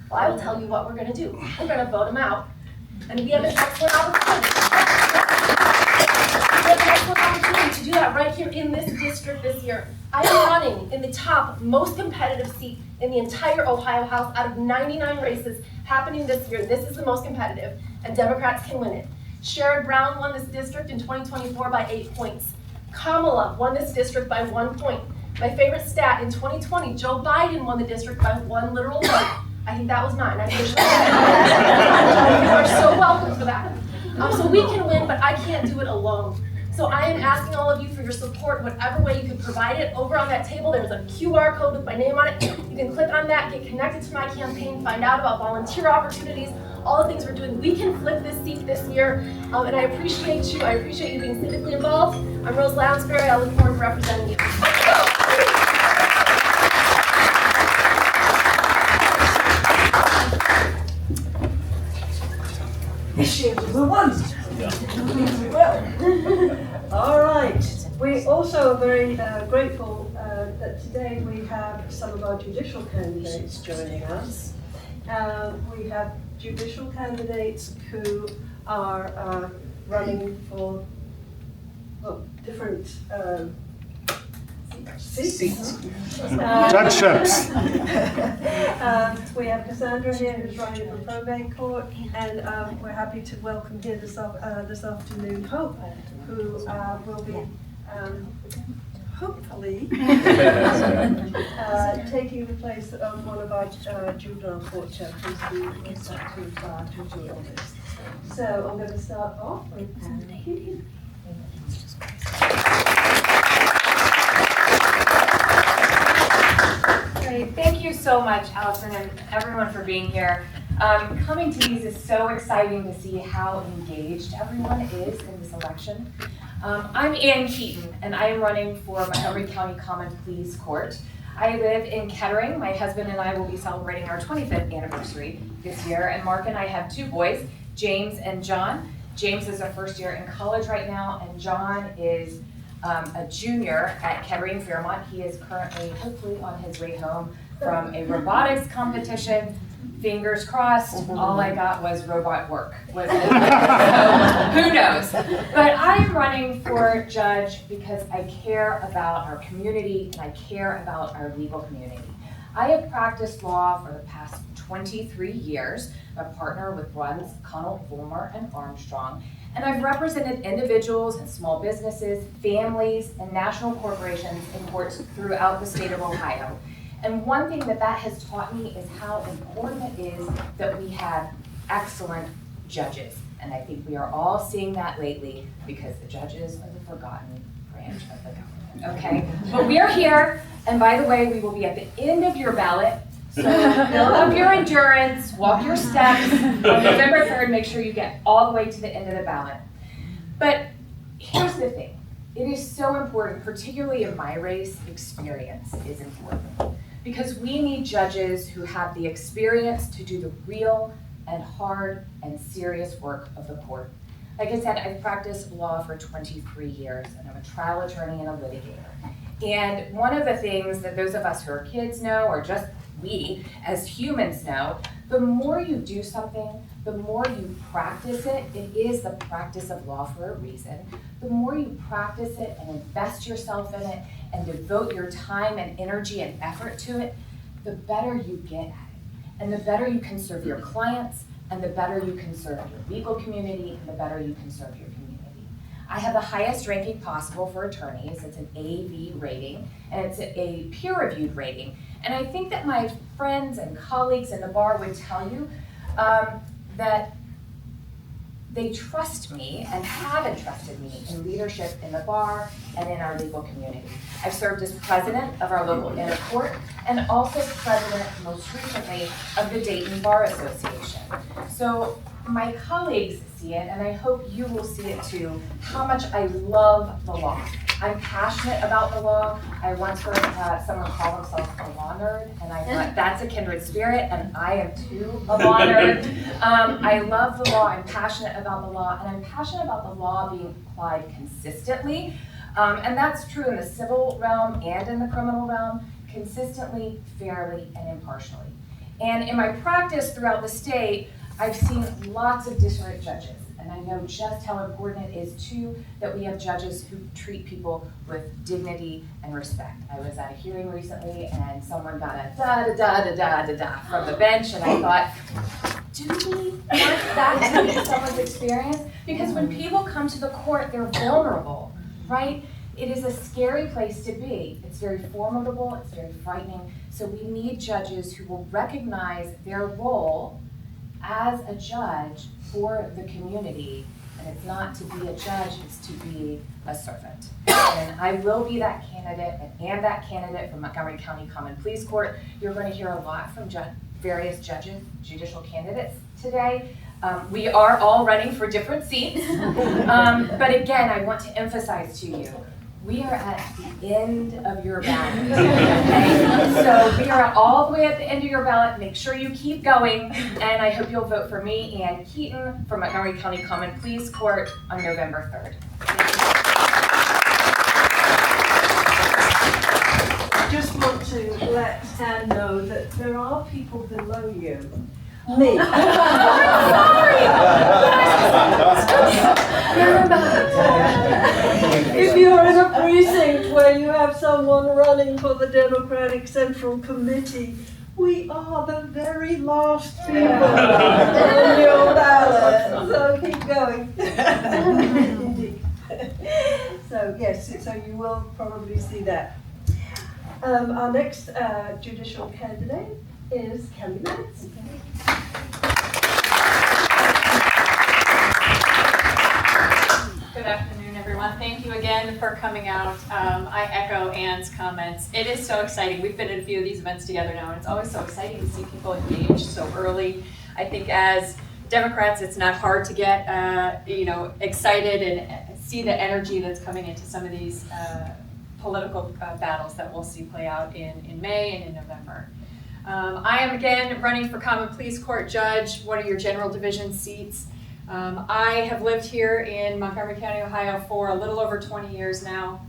Well, I will tell you what we're going to do. We're going to vote them out. And we have an excellent opportunity. We have an excellent opportunity to do that right here in this district this year. I am running in the top most competitive seat in the entire Ohio House out of 99 races happening this year. This is the most competitive, and Democrats can win it. Sherrod Brown won this district in 2024 by 8 points. Kamala won this district by 1 point. My favorite stat, in 2020, Joe Biden won the district by 1 literal vote. I think that was mine. I'm sure. You are so welcome for that. So we can win, but I can't do it alone. So I am asking all of you for your support, whatever way you can provide it. Over on that table, there's a QR code with my name on it. You can click on that, get connected to my campaign, find out about volunteer opportunities, all the things we're doing. We can flip this seat this year, and I appreciate you. I appreciate you being civically involved. I'm Rose Lounsbury. I look forward to representing you. All right. We also are very grateful that today we have some of our judicial candidates joining us. We have judicial candidates who are running for different seats. Judgeships. We have CassAndra here who's running for probate court, and we're happy to welcome here this afternoon Hope, who will be hopefully taking the place of one of our juvenile court chaplains who is set to do all this. So I'm going to start off with Keeton. Great. Thank you so much, Allison, and everyone for being here. Coming to these is so exciting to see how engaged everyone is in this election. I'm Ann Keeton, and I am running for Montgomery County Common Pleas Court. I live in Kettering. My husband and I will be celebrating our 25th anniversary this year, and Mark and I have two boys, James and John. James is a first year in college right now, and John is a junior at Kettering Fairmont. He is currently, hopefully, on his way home from a robotics competition. Fingers crossed, all I got was robot work. So, who knows? But I'm running for judge because I care about our community and I care about our legal community. I have practiced law for the past 23 years. I'm a partner with Bruns, Connell, Vollmer, and Armstrong. And I've represented individuals and small businesses, families, and national corporations in courts throughout the state of Ohio. And one thing that has taught me is how important it is that we have excellent judges. And I think we are all seeing that lately because the judges are the forgotten branch of the government, okay? But we are here, and by the way, we will be at the end of your ballot. So build up your endurance, walk your steps. On November 3rd, make sure you get all the way to the end of the ballot. But here's the thing. It is so important, particularly in my race, experience is important. Because we need judges who have the experience to do the real and hard and serious work of the court. Like I said, I've practiced law for 23 years, and I'm a trial attorney and a litigator. And one of the things that those of us who are kids know, or just we as humans know, the more you do something, the more you practice it, it is the practice of law for a reason, the more you practice it and invest yourself in it and devote your time and energy and effort to it, the better you get at it. And the better you can serve your clients, and the better you can serve your legal community, and the better you can serve your community. I have the highest ranking possible for attorneys. It's an AV rating, and it's a peer-reviewed rating. And I think that my friends and colleagues in the bar would tell you that they trust me and have entrusted me in leadership in the bar and in our legal community. I've served as president of our local intercourt and also president, most recently, of the Dayton Bar Association. So my colleagues see it, and I hope you will see it too, how much I love the law. I'm passionate about the law. I once heard someone call themselves a law nerd, and I thought that's a kindred spirit, and I am too a law nerd. I love the law, I'm passionate about the law, and I'm passionate about the law being applied consistently. And that's true in the civil realm and in the criminal realm, consistently, fairly, and impartially. And in my practice throughout the state, I've seen lots of disparate judges. And I know just how important it is, too, that we have judges who treat people with dignity and respect. I was at a hearing recently, and someone got a da-da-da-da-da-da-da from the bench, and I thought, do we want that to be someone's experience? Because when people come to the court, they're vulnerable, right? It is a scary place to be. It's very formidable, it's very frightening. So we need judges who will recognize their role as a judge for the community, and it's not to be a judge, it's to be a servant. And I will be that candidate, and am that candidate from Montgomery County Common Pleas Court. You're going to hear a lot from various judges, judicial candidates today. We are all running for different seats, but again, I want to emphasize to you, we are at the end of your ballot, okay? So we are all the way at the end of your ballot. Make sure you keep going, and I hope you'll vote for me, Ann Keeton, from Montgomery County Common Pleas Court on November 3rd. are people below you. Me. If you're in a precinct where you have someone running for the Democratic Central Committee, we are the very last people on your ballot. So keep going. Indeed. So yes, so you will probably see that. Our next judicial candidate is Kelly Madsey. Good afternoon, everyone. Thank you again for coming out. I echo Ann's comments. It is so exciting. We've been at a few of these events together now, and it's always so exciting to see people engaged so early. I think as Democrats, it's not hard to get excited and see the energy that's coming into some of these political battles that we'll see play out in May and in November. I am again running for Common Pleas Court Judge, one of your general division seats. I have lived here in Montgomery County, Ohio for a little over 20 years now.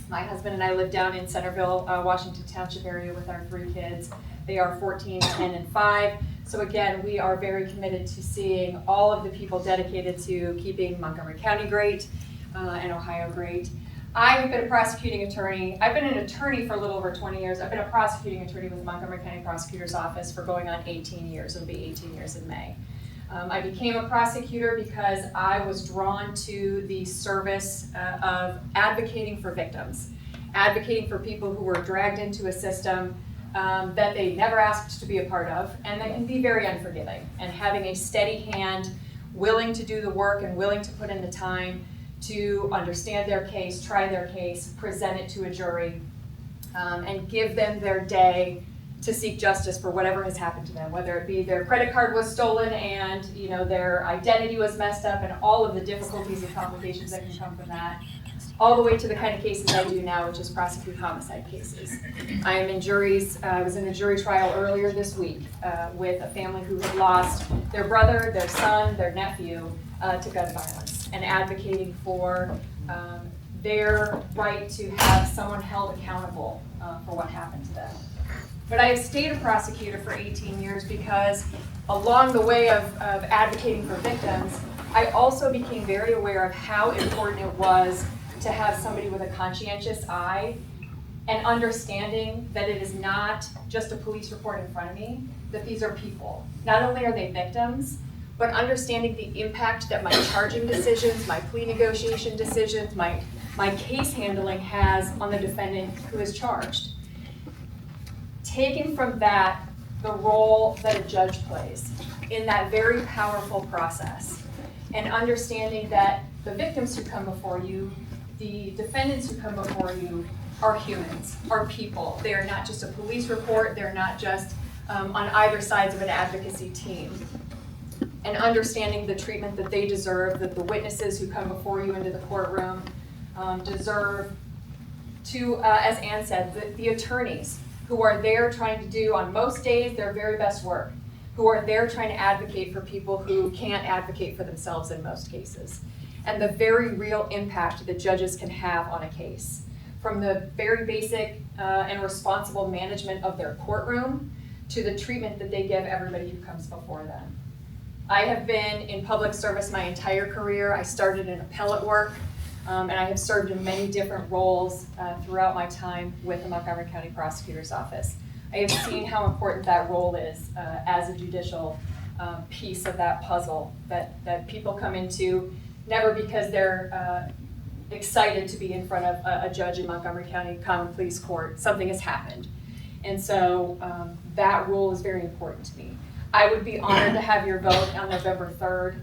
My husband and I live down in Centerville, Washington Township area with our 3 kids. They are 14, 10, and 5. So again, we are very committed to seeing all of the people dedicated to keeping Montgomery County great and Ohio great. I have been a prosecuting attorney. I've been an attorney for a little over 20 years. I've been a prosecuting attorney with the Montgomery County Prosecutor's Office for going on 18 years. It'll be 18 years in May. I became a prosecutor because I was drawn to the service of advocating for victims, advocating for people who were dragged into a system that they never asked to be a part of, and that can be very unforgiving. And having a steady hand, willing to do the work and willing to put in the time to understand their case, try their case, present it to a jury, and give them their day to seek justice for whatever has happened to them, whether it be their credit card was stolen and their identity was messed up and all of the difficulties and complications that can come from that, all the way to the kind of cases I do now, which is prosecute homicide cases. I am in juries. I was in a jury trial earlier this week with a family who had lost their brother, their son, their nephew to gun violence, and advocating for their right to have someone held accountable for what happened to them. But I have stayed a prosecutor for 18 years because along the way of advocating for victims, I also became very aware of how important it was to have somebody with a conscientious eye and understanding that it is not just a police report in front of me, that these are people. Not only are they victims, but understanding the impact that my charging decisions, my plea negotiation decisions, my case handling has on the defendant who is charged. Taking from that the role that a judge plays in that very powerful process, and understanding that the victims who come before you, the defendants who come before you, are humans, are people. They are not just a police report, they're not just on either sides of an advocacy team. And understanding the treatment that they deserve, that the witnesses who come before you into the courtroom deserve, to, as Ann said, the attorneys who are there trying to do, on most days, their very best work, who are there trying to advocate for people who can't advocate for themselves in most cases, and the very real impact that judges can have on a case, from the very basic and responsible management of their courtroom to the treatment that they give everybody who comes before them. I have been in public service my entire career. I started in appellate work, and I have served in many different roles throughout my time with the Montgomery County Prosecutor's Office. I have seen how important that role is as a judicial piece of that puzzle that people come into, never because they're excited to be in front of a judge in Montgomery County Common Pleas Court. Something has happened. And so that role is very important to me. I would be honored to have your vote on November 3rd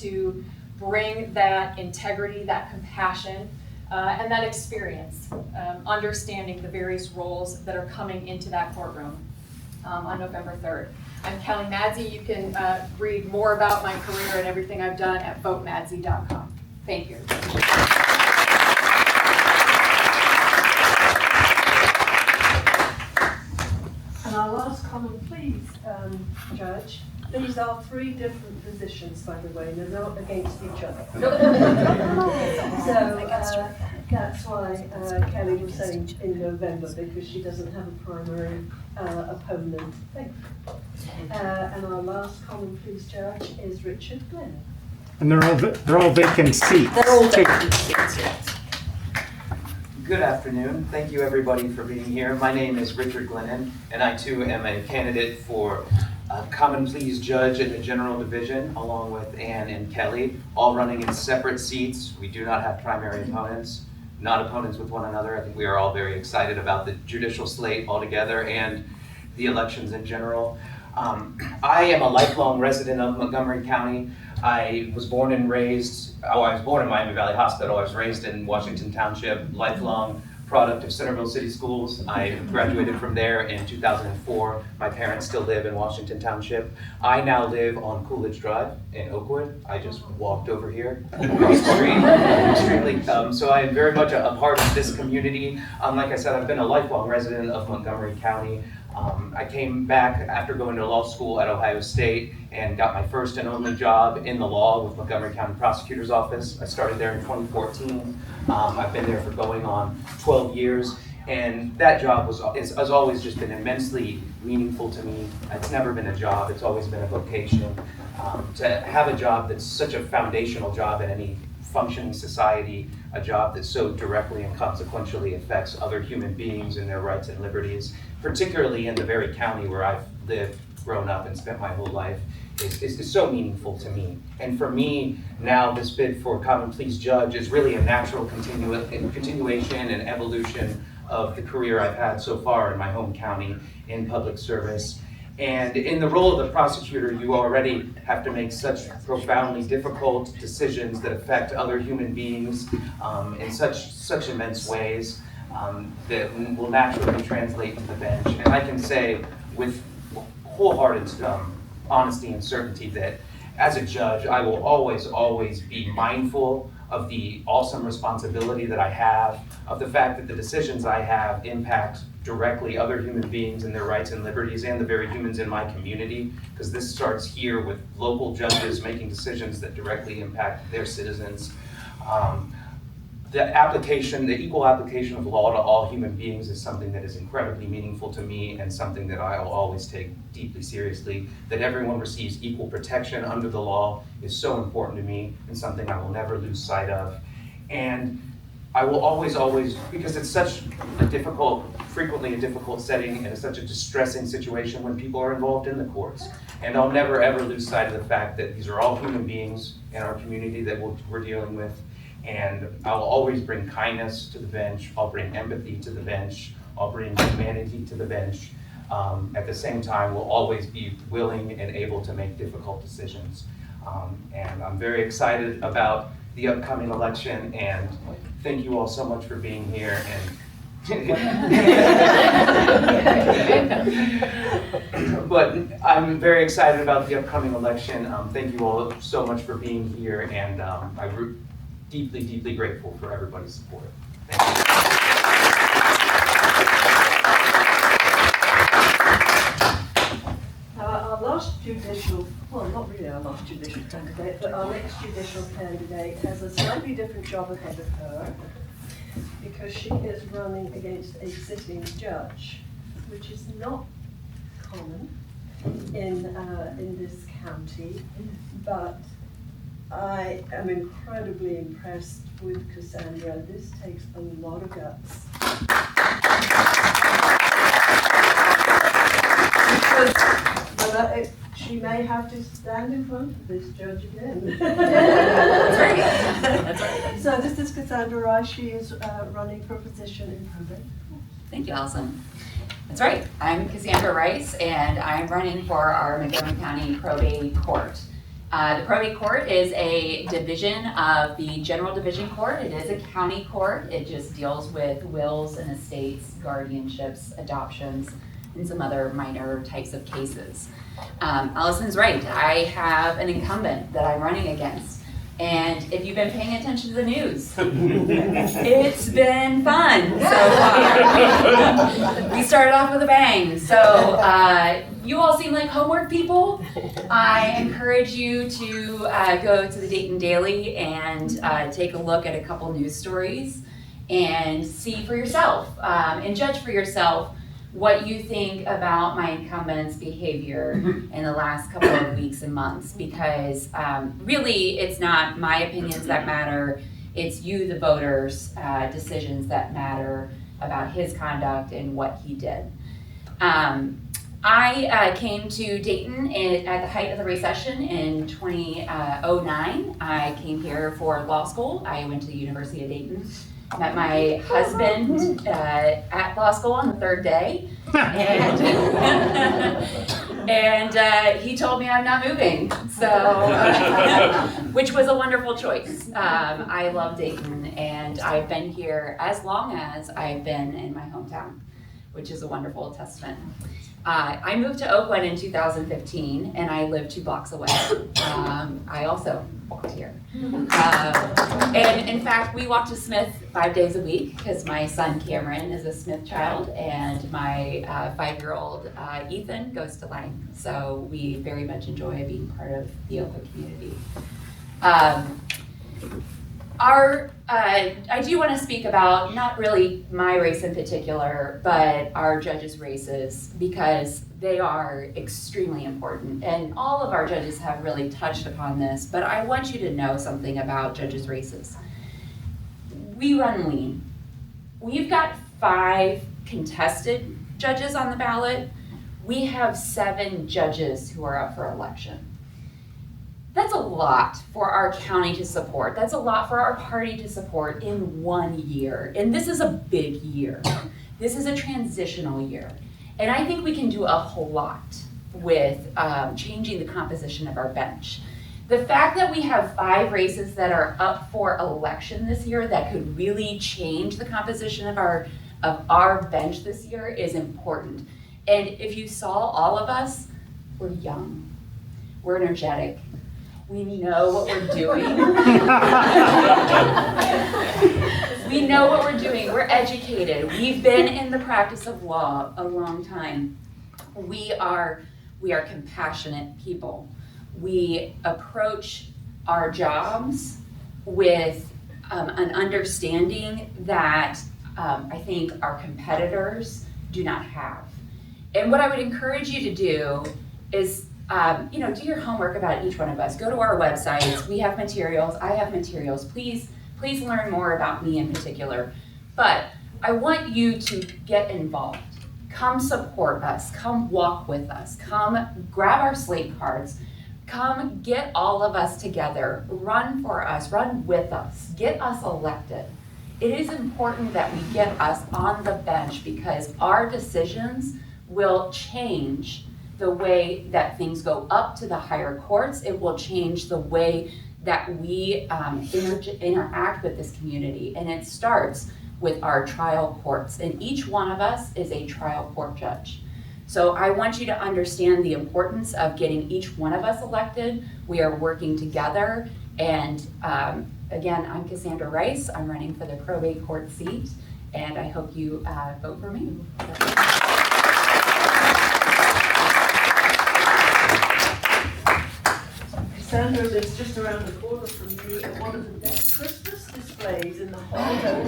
to bring that integrity, that compassion, and that experience, understanding the various roles that are coming into that courtroom on November 3rd. I'm Kelly Madzey. You can read more about my career and everything I've done at votemadzey.com. Thank you. And our last common pleas, Judge, these are 3 different positions, by the way, they're not against each other. So, That's why Kelly was saying in November, because she doesn't have a primary opponent. And our last common pleas judge is Richard Glennon. And they're all vacant seats. They're all vacant seats, yes. Good afternoon. Thank you everybody for being here. My name is Richard Glennon, and I too am a candidate for Common Pleas Judge in the General Division, along with Ann and Kelly, all running in separate seats. We do not have primary opponents, not opponents with one another. I think we are all very excited about the judicial slate altogether and the elections in general. I am a lifelong resident of Montgomery County. I was born and raised, I was born in Miami Valley Hospital. I was raised in Washington Township, lifelong product of Centerville City Schools. I graduated from there in 2004. My parents still live in Washington Township. I now live on Coolidge Drive in Oakwood. I just walked over here across the street. Extremely, so I am very much a part of this community. Like I said, I've been a lifelong resident of Montgomery County. I came back after going to law school at Ohio State and got my first and only job in the law with Montgomery County Prosecutor's Office. I started there in 2014. I've been there for going on 12 years, and that job has always just been immensely meaningful to me. It's never been a job, it's always been a vocation. To have a job that's such a foundational job in any functioning society, a job that so directly and consequentially affects other human beings and their rights and liberties, particularly in the very county where I've lived, grown up, and spent my whole life, is so meaningful to me. And for me, now this bid for Common Pleas Judge is really a natural continuation and evolution of the career I've had so far in my home county in public service. And in the role of the prosecutor, you already have to make such profoundly difficult decisions that affect other human beings in such immense ways that will naturally translate to the bench. And I can say with wholehearted honesty and certainty that as a judge, I will always be mindful of the awesome responsibility that I have, of the fact that the decisions I have impact directly other human beings and their rights and liberties and the very humans in my community, because this starts here with local judges making decisions that directly impact their citizens. The equal application of law to all human beings is something that is incredibly meaningful to me and something that I will always take deeply seriously. That everyone receives equal protection under the law is so important to me and something I will never lose sight of. And I will always, because it's such a frequently a difficult setting, and it's such a distressing situation when people are involved in the courts. And I'll never ever lose sight of the fact that these are all human beings in our community that we're dealing with. And I'll always bring kindness to the bench, I'll bring empathy to the bench, I'll bring humanity to the bench. At the same time, we'll always be willing and able to make difficult decisions. And I'm very excited about the upcoming election, and thank you all so much for being here. But I'm very excited about the upcoming election. Thank you all so much for being here, and I'm deeply, deeply grateful for everybody's support. Thank you. Our last judicial, well, not really our last judicial candidate, but our next judicial candidate has a slightly different job ahead of her because she is running against a sitting judge, which is not common in this county, but I am incredibly impressed with CassAndra. This takes a lot of guts. Because she may have to stand in front of this judge again. That's right. That's right. So this is CassAndra Rice. She is running for a position in probate. Thank you, Allison. That's right. I'm CassAndra Rice, and I'm running for our Montgomery County Probate Court. The probate court is a division of the General Division Court. It is a county court. It just deals with wills and estates, guardianships, adoptions, and some other minor types of cases. Allison's right. I have an incumbent that I'm running against. And if you've been paying attention to the news, it's been fun so far. We started off with a bang. So you all seem like homework people. I encourage you to go to the Dayton Daily and take a look at a couple news stories and see for yourself and judge for yourself what you think about my incumbent's behavior in the last couple of weeks and months, because really it's not my opinions that matter, it's you, the voters, decisions that matter about his conduct and what he did. I came to Dayton at the height of the recession in 2009. I came here for law school. I went to the University of Dayton. Met my husband at law school on the third day, and he told me I'm not moving, so which was a wonderful choice. I love Dayton, and I've been here as long as I've been in my hometown, which is a wonderful testament. I moved to Oakland in 2015, and I live 2 blocks away. I also walked here. And in fact, we walk to Smith 5 days a week because my son Cameron is a Smith child, and my 5-year-old Ethan goes to Lang. So we very much enjoy being part of the Oakland community. I do want to speak about not really my race in particular, but our judges' races, because they are extremely important. And all of our judges have really touched upon this, but I want you to know something about judges' races. We run lean. We've got 5 contested judges on the ballot. We have 7 judges who are up for election. That's a lot for our county to support. That's a lot for our party to support in 1 year. And this is a big year. This is a transitional year. And I think we can do a whole lot with changing the composition of our bench. The fact that we have 5 races that are up for election this year that could really change the composition of our bench this year is important. And if you saw all of us, we're young, we're energetic, we know what we're doing. We know what we're doing. We're educated. We've been in the practice of law a long time. We are compassionate people. We approach our jobs with an understanding that I think our competitors do not have. And what I would encourage you to do is do your homework about each one of us. Go to our websites. We have materials. I have materials. Please learn more about me in particular. But I want you to get involved. Come support us. Come walk with us. Come grab our slate cards. Come get all of us together. Run for us. Run with us. Get us elected. It is important that we get us on the bench because our decisions will change the way that things go up to the higher courts. It will change the way that we interact with this community. And it starts with our trial courts. And each one of us is a trial court judge. So I want you to understand the importance of getting each one of us elected. We are working together. And again, I'm CassAndra Rice. I'm running for the probate court seat. And I hope you vote for me. Cassandra lives just around the corner from me at one of the best Christmas displays in the whole hotel.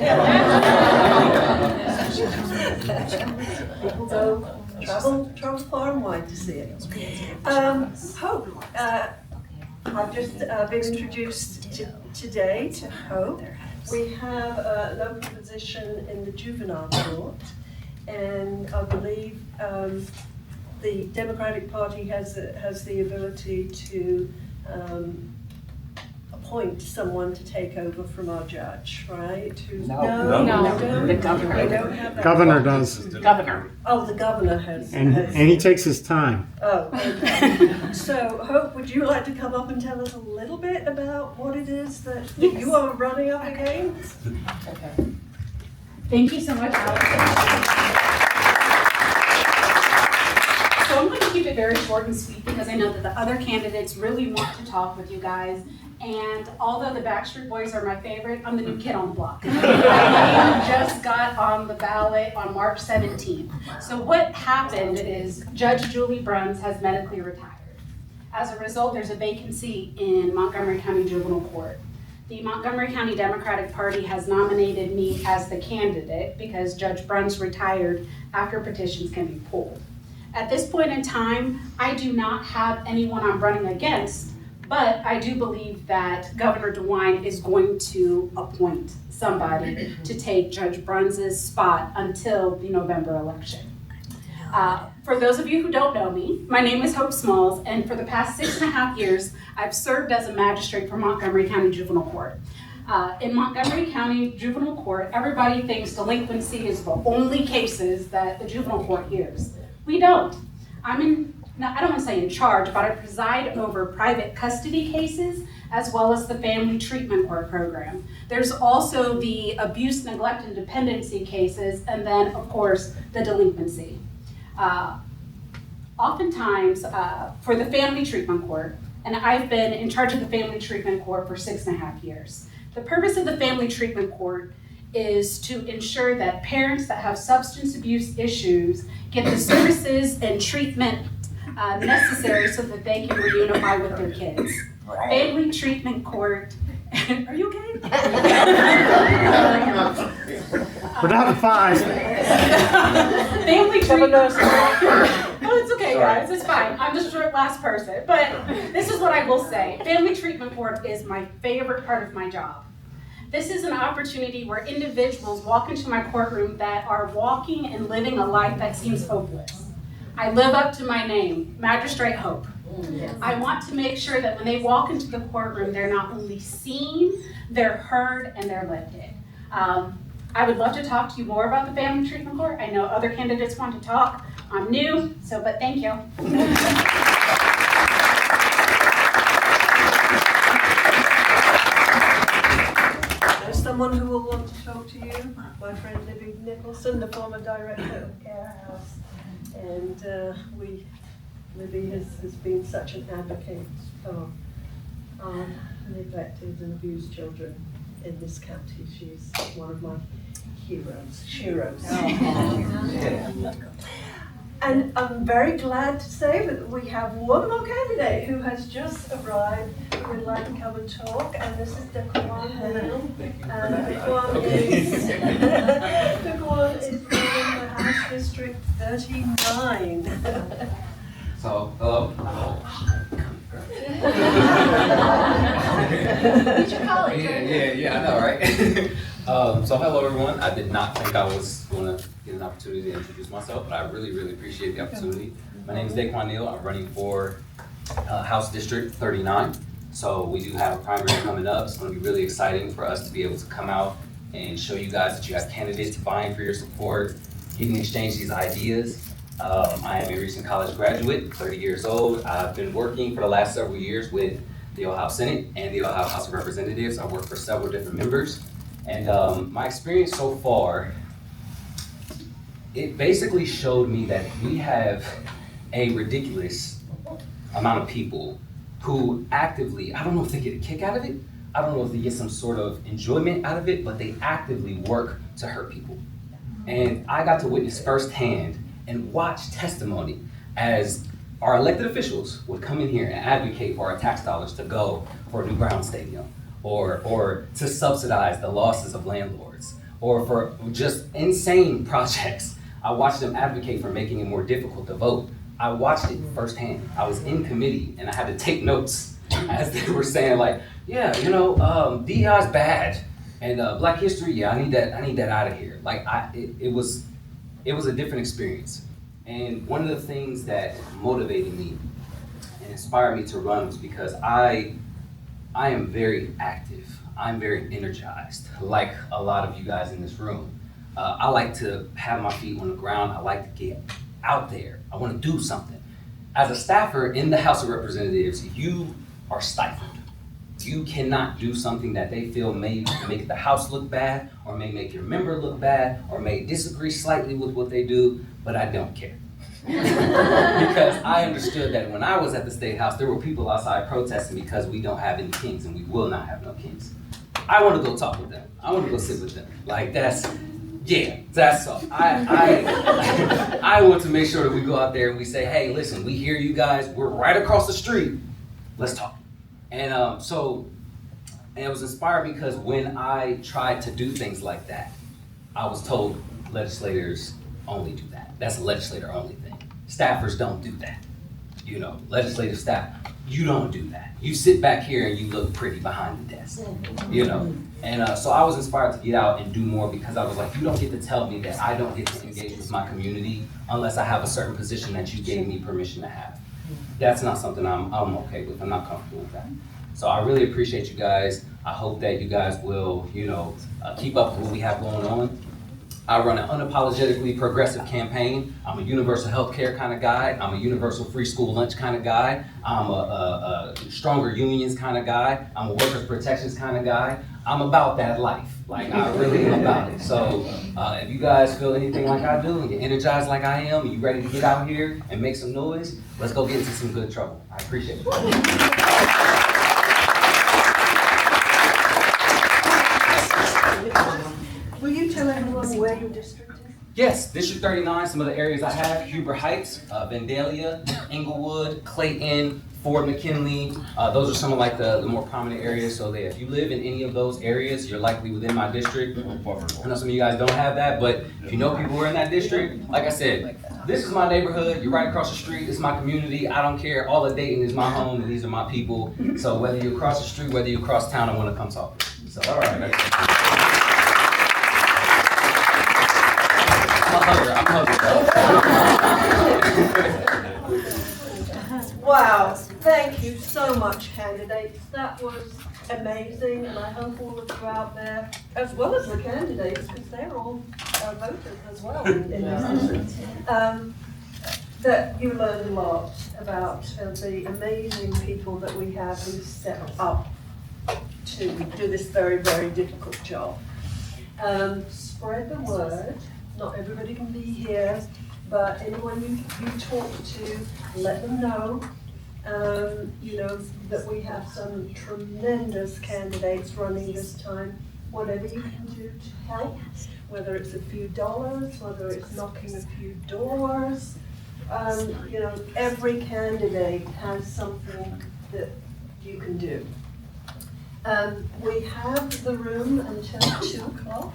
People go travel far and wide to see it. Hope, I've just been introduced today to Hope. We have a local position in the juvenile court, and I believe the Democratic Party has the ability to appoint someone to take over from our judge, right? No. The governor. We don't have that. Governor does. Governor. Oh, the governor has. And he takes his time. Oh, okay. So, Hope, would you like to come up and tell us a little bit about what it is that you are running up against? Okay. Thank you so much, Alex. So I'm going to keep it very short and sweet because I know that the other candidates really want to talk with you guys. And although the Backstreet Boys are my favorite, I'm the new kid on the block. My name just got on the ballot on March 17th. So what happened is Judge Julie Bruns has medically retired. As a result, there's a vacancy in Montgomery County Juvenile Court. the Montgomery County Democratic Party has nominated me as the candidate because Judge Bruns retired after petitions can be pulled. At this point in time, I do not have anyone I'm running against, but I do believe that Governor DeWine is going to appoint somebody to take Judge Bruns's spot until the November election. For those of you who don't know me, my name is Hope Smalls, and for the past 6.5 years, I've served as a magistrate for Montgomery County Juvenile Court. In Montgomery County Juvenile Court, everybody thinks delinquency is the only cases that the juvenile court hears. We don't. I don't want to say in charge, but I preside over private custody cases as well as the family treatment court program. There's also the abuse, neglect, and dependency cases, and then, of course, the delinquency. Oftentimes, for the family treatment court, and I've been in charge of the family treatment court for 6.5 years. The purpose of the family treatment court is to ensure that parents that have substance abuse issues get the services and treatment necessary so that they can reunify with their kids. Family treatment court, are you okay? We're down to 5. Family treatment. Oh, it's okay, guys. It's fine. I'm the short last person. But this is what I will say. Family treatment court is my favorite part of my job. This is an opportunity where individuals walk into my courtroom that are walking and living a life that seems hopeless. I live up to my name, Magistrate Hope. I want to make sure that when they walk into the courtroom, they're not only seen, they're heard, and they're lifted. I would love to talk to you more about the family treatment court. I know other candidates want to talk. I'm new, but thank you. There's someone who will want to talk to you, my friend Libby Nicholson, the former director of Care House. And Libby has been such an advocate for our neglected and abused children in this county. She's one of my heroes. And I'm very glad to say that we have one more candidate who has just arrived who would like to come and talk, and this is DAQUAN. And DAQUAN is from the House District 39. So, hello. Yeah, I know, right? So hello everyone. I did not think I was going to get an opportunity to introduce myself, but I really appreciate the opportunity. My name is DAQUAN. I'm running for House District 39. So we do have a primary coming up. It's going to be really exciting for us to be able to come out and show you guys that you have candidates vying for your support, getting exchange these ideas. I am a recent college graduate, 30 years old. I've been working for the last several years with the Ohio Senate and the Ohio House of Representatives. I work for several different members. And my experience so far, it basically showed me that we have a ridiculous amount of people who actively, I don't know if they get a kick out of it, I don't know if they get some sort of enjoyment out of it, but they actively work to hurt people. And I got to witness firsthand and watch testimony as our elected officials would come in here and advocate for our tax dollars to go for a new Brown Stadium, or to subsidize the losses of landlords, or for just insane projects. I watched them advocate for making it more difficult to vote. I watched it firsthand. I was in committee and I had to take notes as they were saying, like, yeah, you know, DEI's bad, and Black History, yeah, I need that out of here. Like, it was a different experience. And one of the things that motivated me and inspired me to run was because I am very active. I'm very energized, like a lot of you guys in this room. I like to have my feet on the ground. I like to get out there. I want to do something. As a staffer in the House of Representatives, you are stifled. You cannot do something that they feel may make the House look bad, or may make your member look bad, or may disagree slightly with what they do, but I don't care. Because I understood that when I was at the State House, there were people outside protesting because we don't have any kings, and we will not have no kings. I want to go talk with them. I want to go sit with them. Like, that's all. I want to make sure that we go out there and we say, hey, listen, we hear you guys. We're right across the street. Let's talk. And so And it was inspired because when I tried to do things like that, I was told legislators only do that. That's a legislator only thing. Staffers don't do that. You know, legislative staff, you don't do that. You sit back here and you look pretty behind the desk, you know? And so I was inspired to get out and do more because I was like, you don't get to tell me that I don't get to engage with my community unless I have a certain position that you gave me permission to have. That's not something I'm okay with. I'm not comfortable with that. So I really appreciate you guys. I hope that you guys will, you know, keep up with what we have going on. I run an unapologetically progressive campaign. I'm a universal health care kind of guy. I'm a universal free school lunch kind of guy. I'm a stronger unions kind of guy. I'm a workers' protections kind of guy. I'm about that life. Like, I really am about it. So if you guys feel anything like I do, and you're energized like I am, and you're ready to get out here and make some noise, let's go get into some good trouble. I appreciate it. Will you tell everyone where your district is? Yes, District 39, some of the areas I have, Huber Heights, Vandalia, Englewood, Clayton, Fort McKinley. Those are some of like the more prominent areas. So that if you live in any of those areas, you're likely within my district. I know some of you guys don't have that, but if you know people who are in that district, like I said, this is my neighborhood, you're right across the street, it's my community, I don't care, all of Dayton is my home and these are my people. So whether you're across the street, whether you're across town, I wanna come talk to you. So, all right. I'm Wow, thank you so much, candidates. That was amazing, and I hope all of you out there, as well as the candidates, because they're all voters as well in this district, that you learned a lot about the amazing people that we have who stepped up to do this very, very difficult job. Spread the word. Not everybody can be here, but anyone you talk to, let them know, you know, that we have some tremendous candidates running this time. Whatever you can do to help, whether it's a few dollars, whether it's knocking a few doors, you know, every candidate has something that you can do. We have the room until 2 o'clock.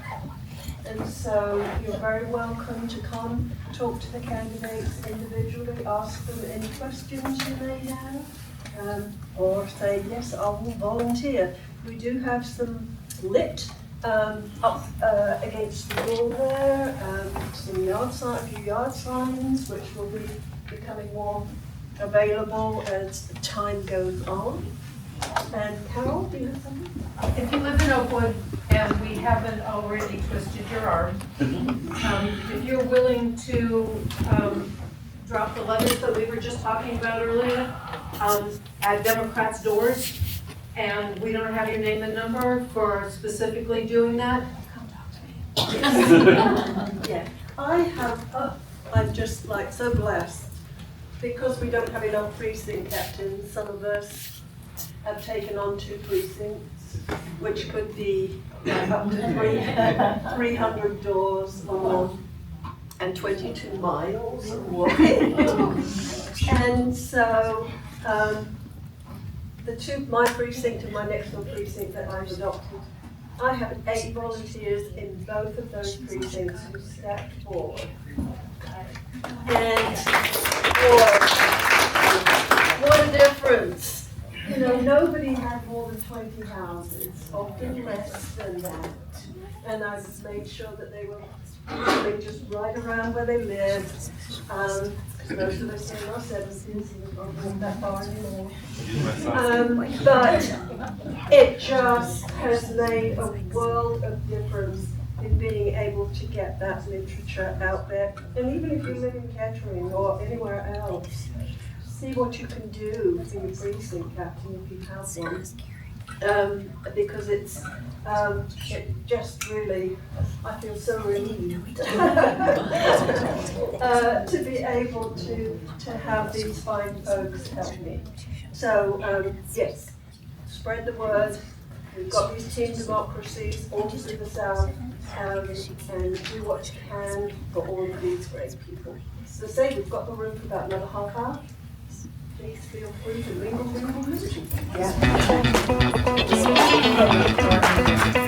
And so you're very welcome to come talk to the candidates individually, ask them any questions you may have, or say, yes, I will volunteer. We do have some lit up against the wall there, some a few yard signs, which will be becoming more available as time goes on. And Carol, do you have something? If you live in Oakwood and we haven't already twisted your arm, if you're willing to drop the letters that we were just talking about earlier at Democrats' doors, and we don't have your name and number for specifically doing that, come talk to me. Yeah, I'm just like so blessed because we don't have enough precinct captains. Some of us have taken on 2 precincts, which could be up to 300 doors long and 22 miles away. And so my precinct and my next door precinct that I've adopted, I have 8 volunteers in both of those precincts who stepped forward. And boy, what a difference. You know, nobody had more than 20 houses, often less than that. And I've made sure that they were really just right around where they lived. Most of us in our 70s, and not walk that far anymore. But it just has made a world of difference in being able to get that literature out there. And even if you live in Kettering or anywhere else, see what you can do for your precinct captain if you have one. Because it just really, I feel so relieved to be able to have these fine folks help me. So yes, spread the word. We've got these team democracies all through the South, and do what you can for all of these great people. So say we've got the room for about another half hour. Please feel free to mingle with the Yeah.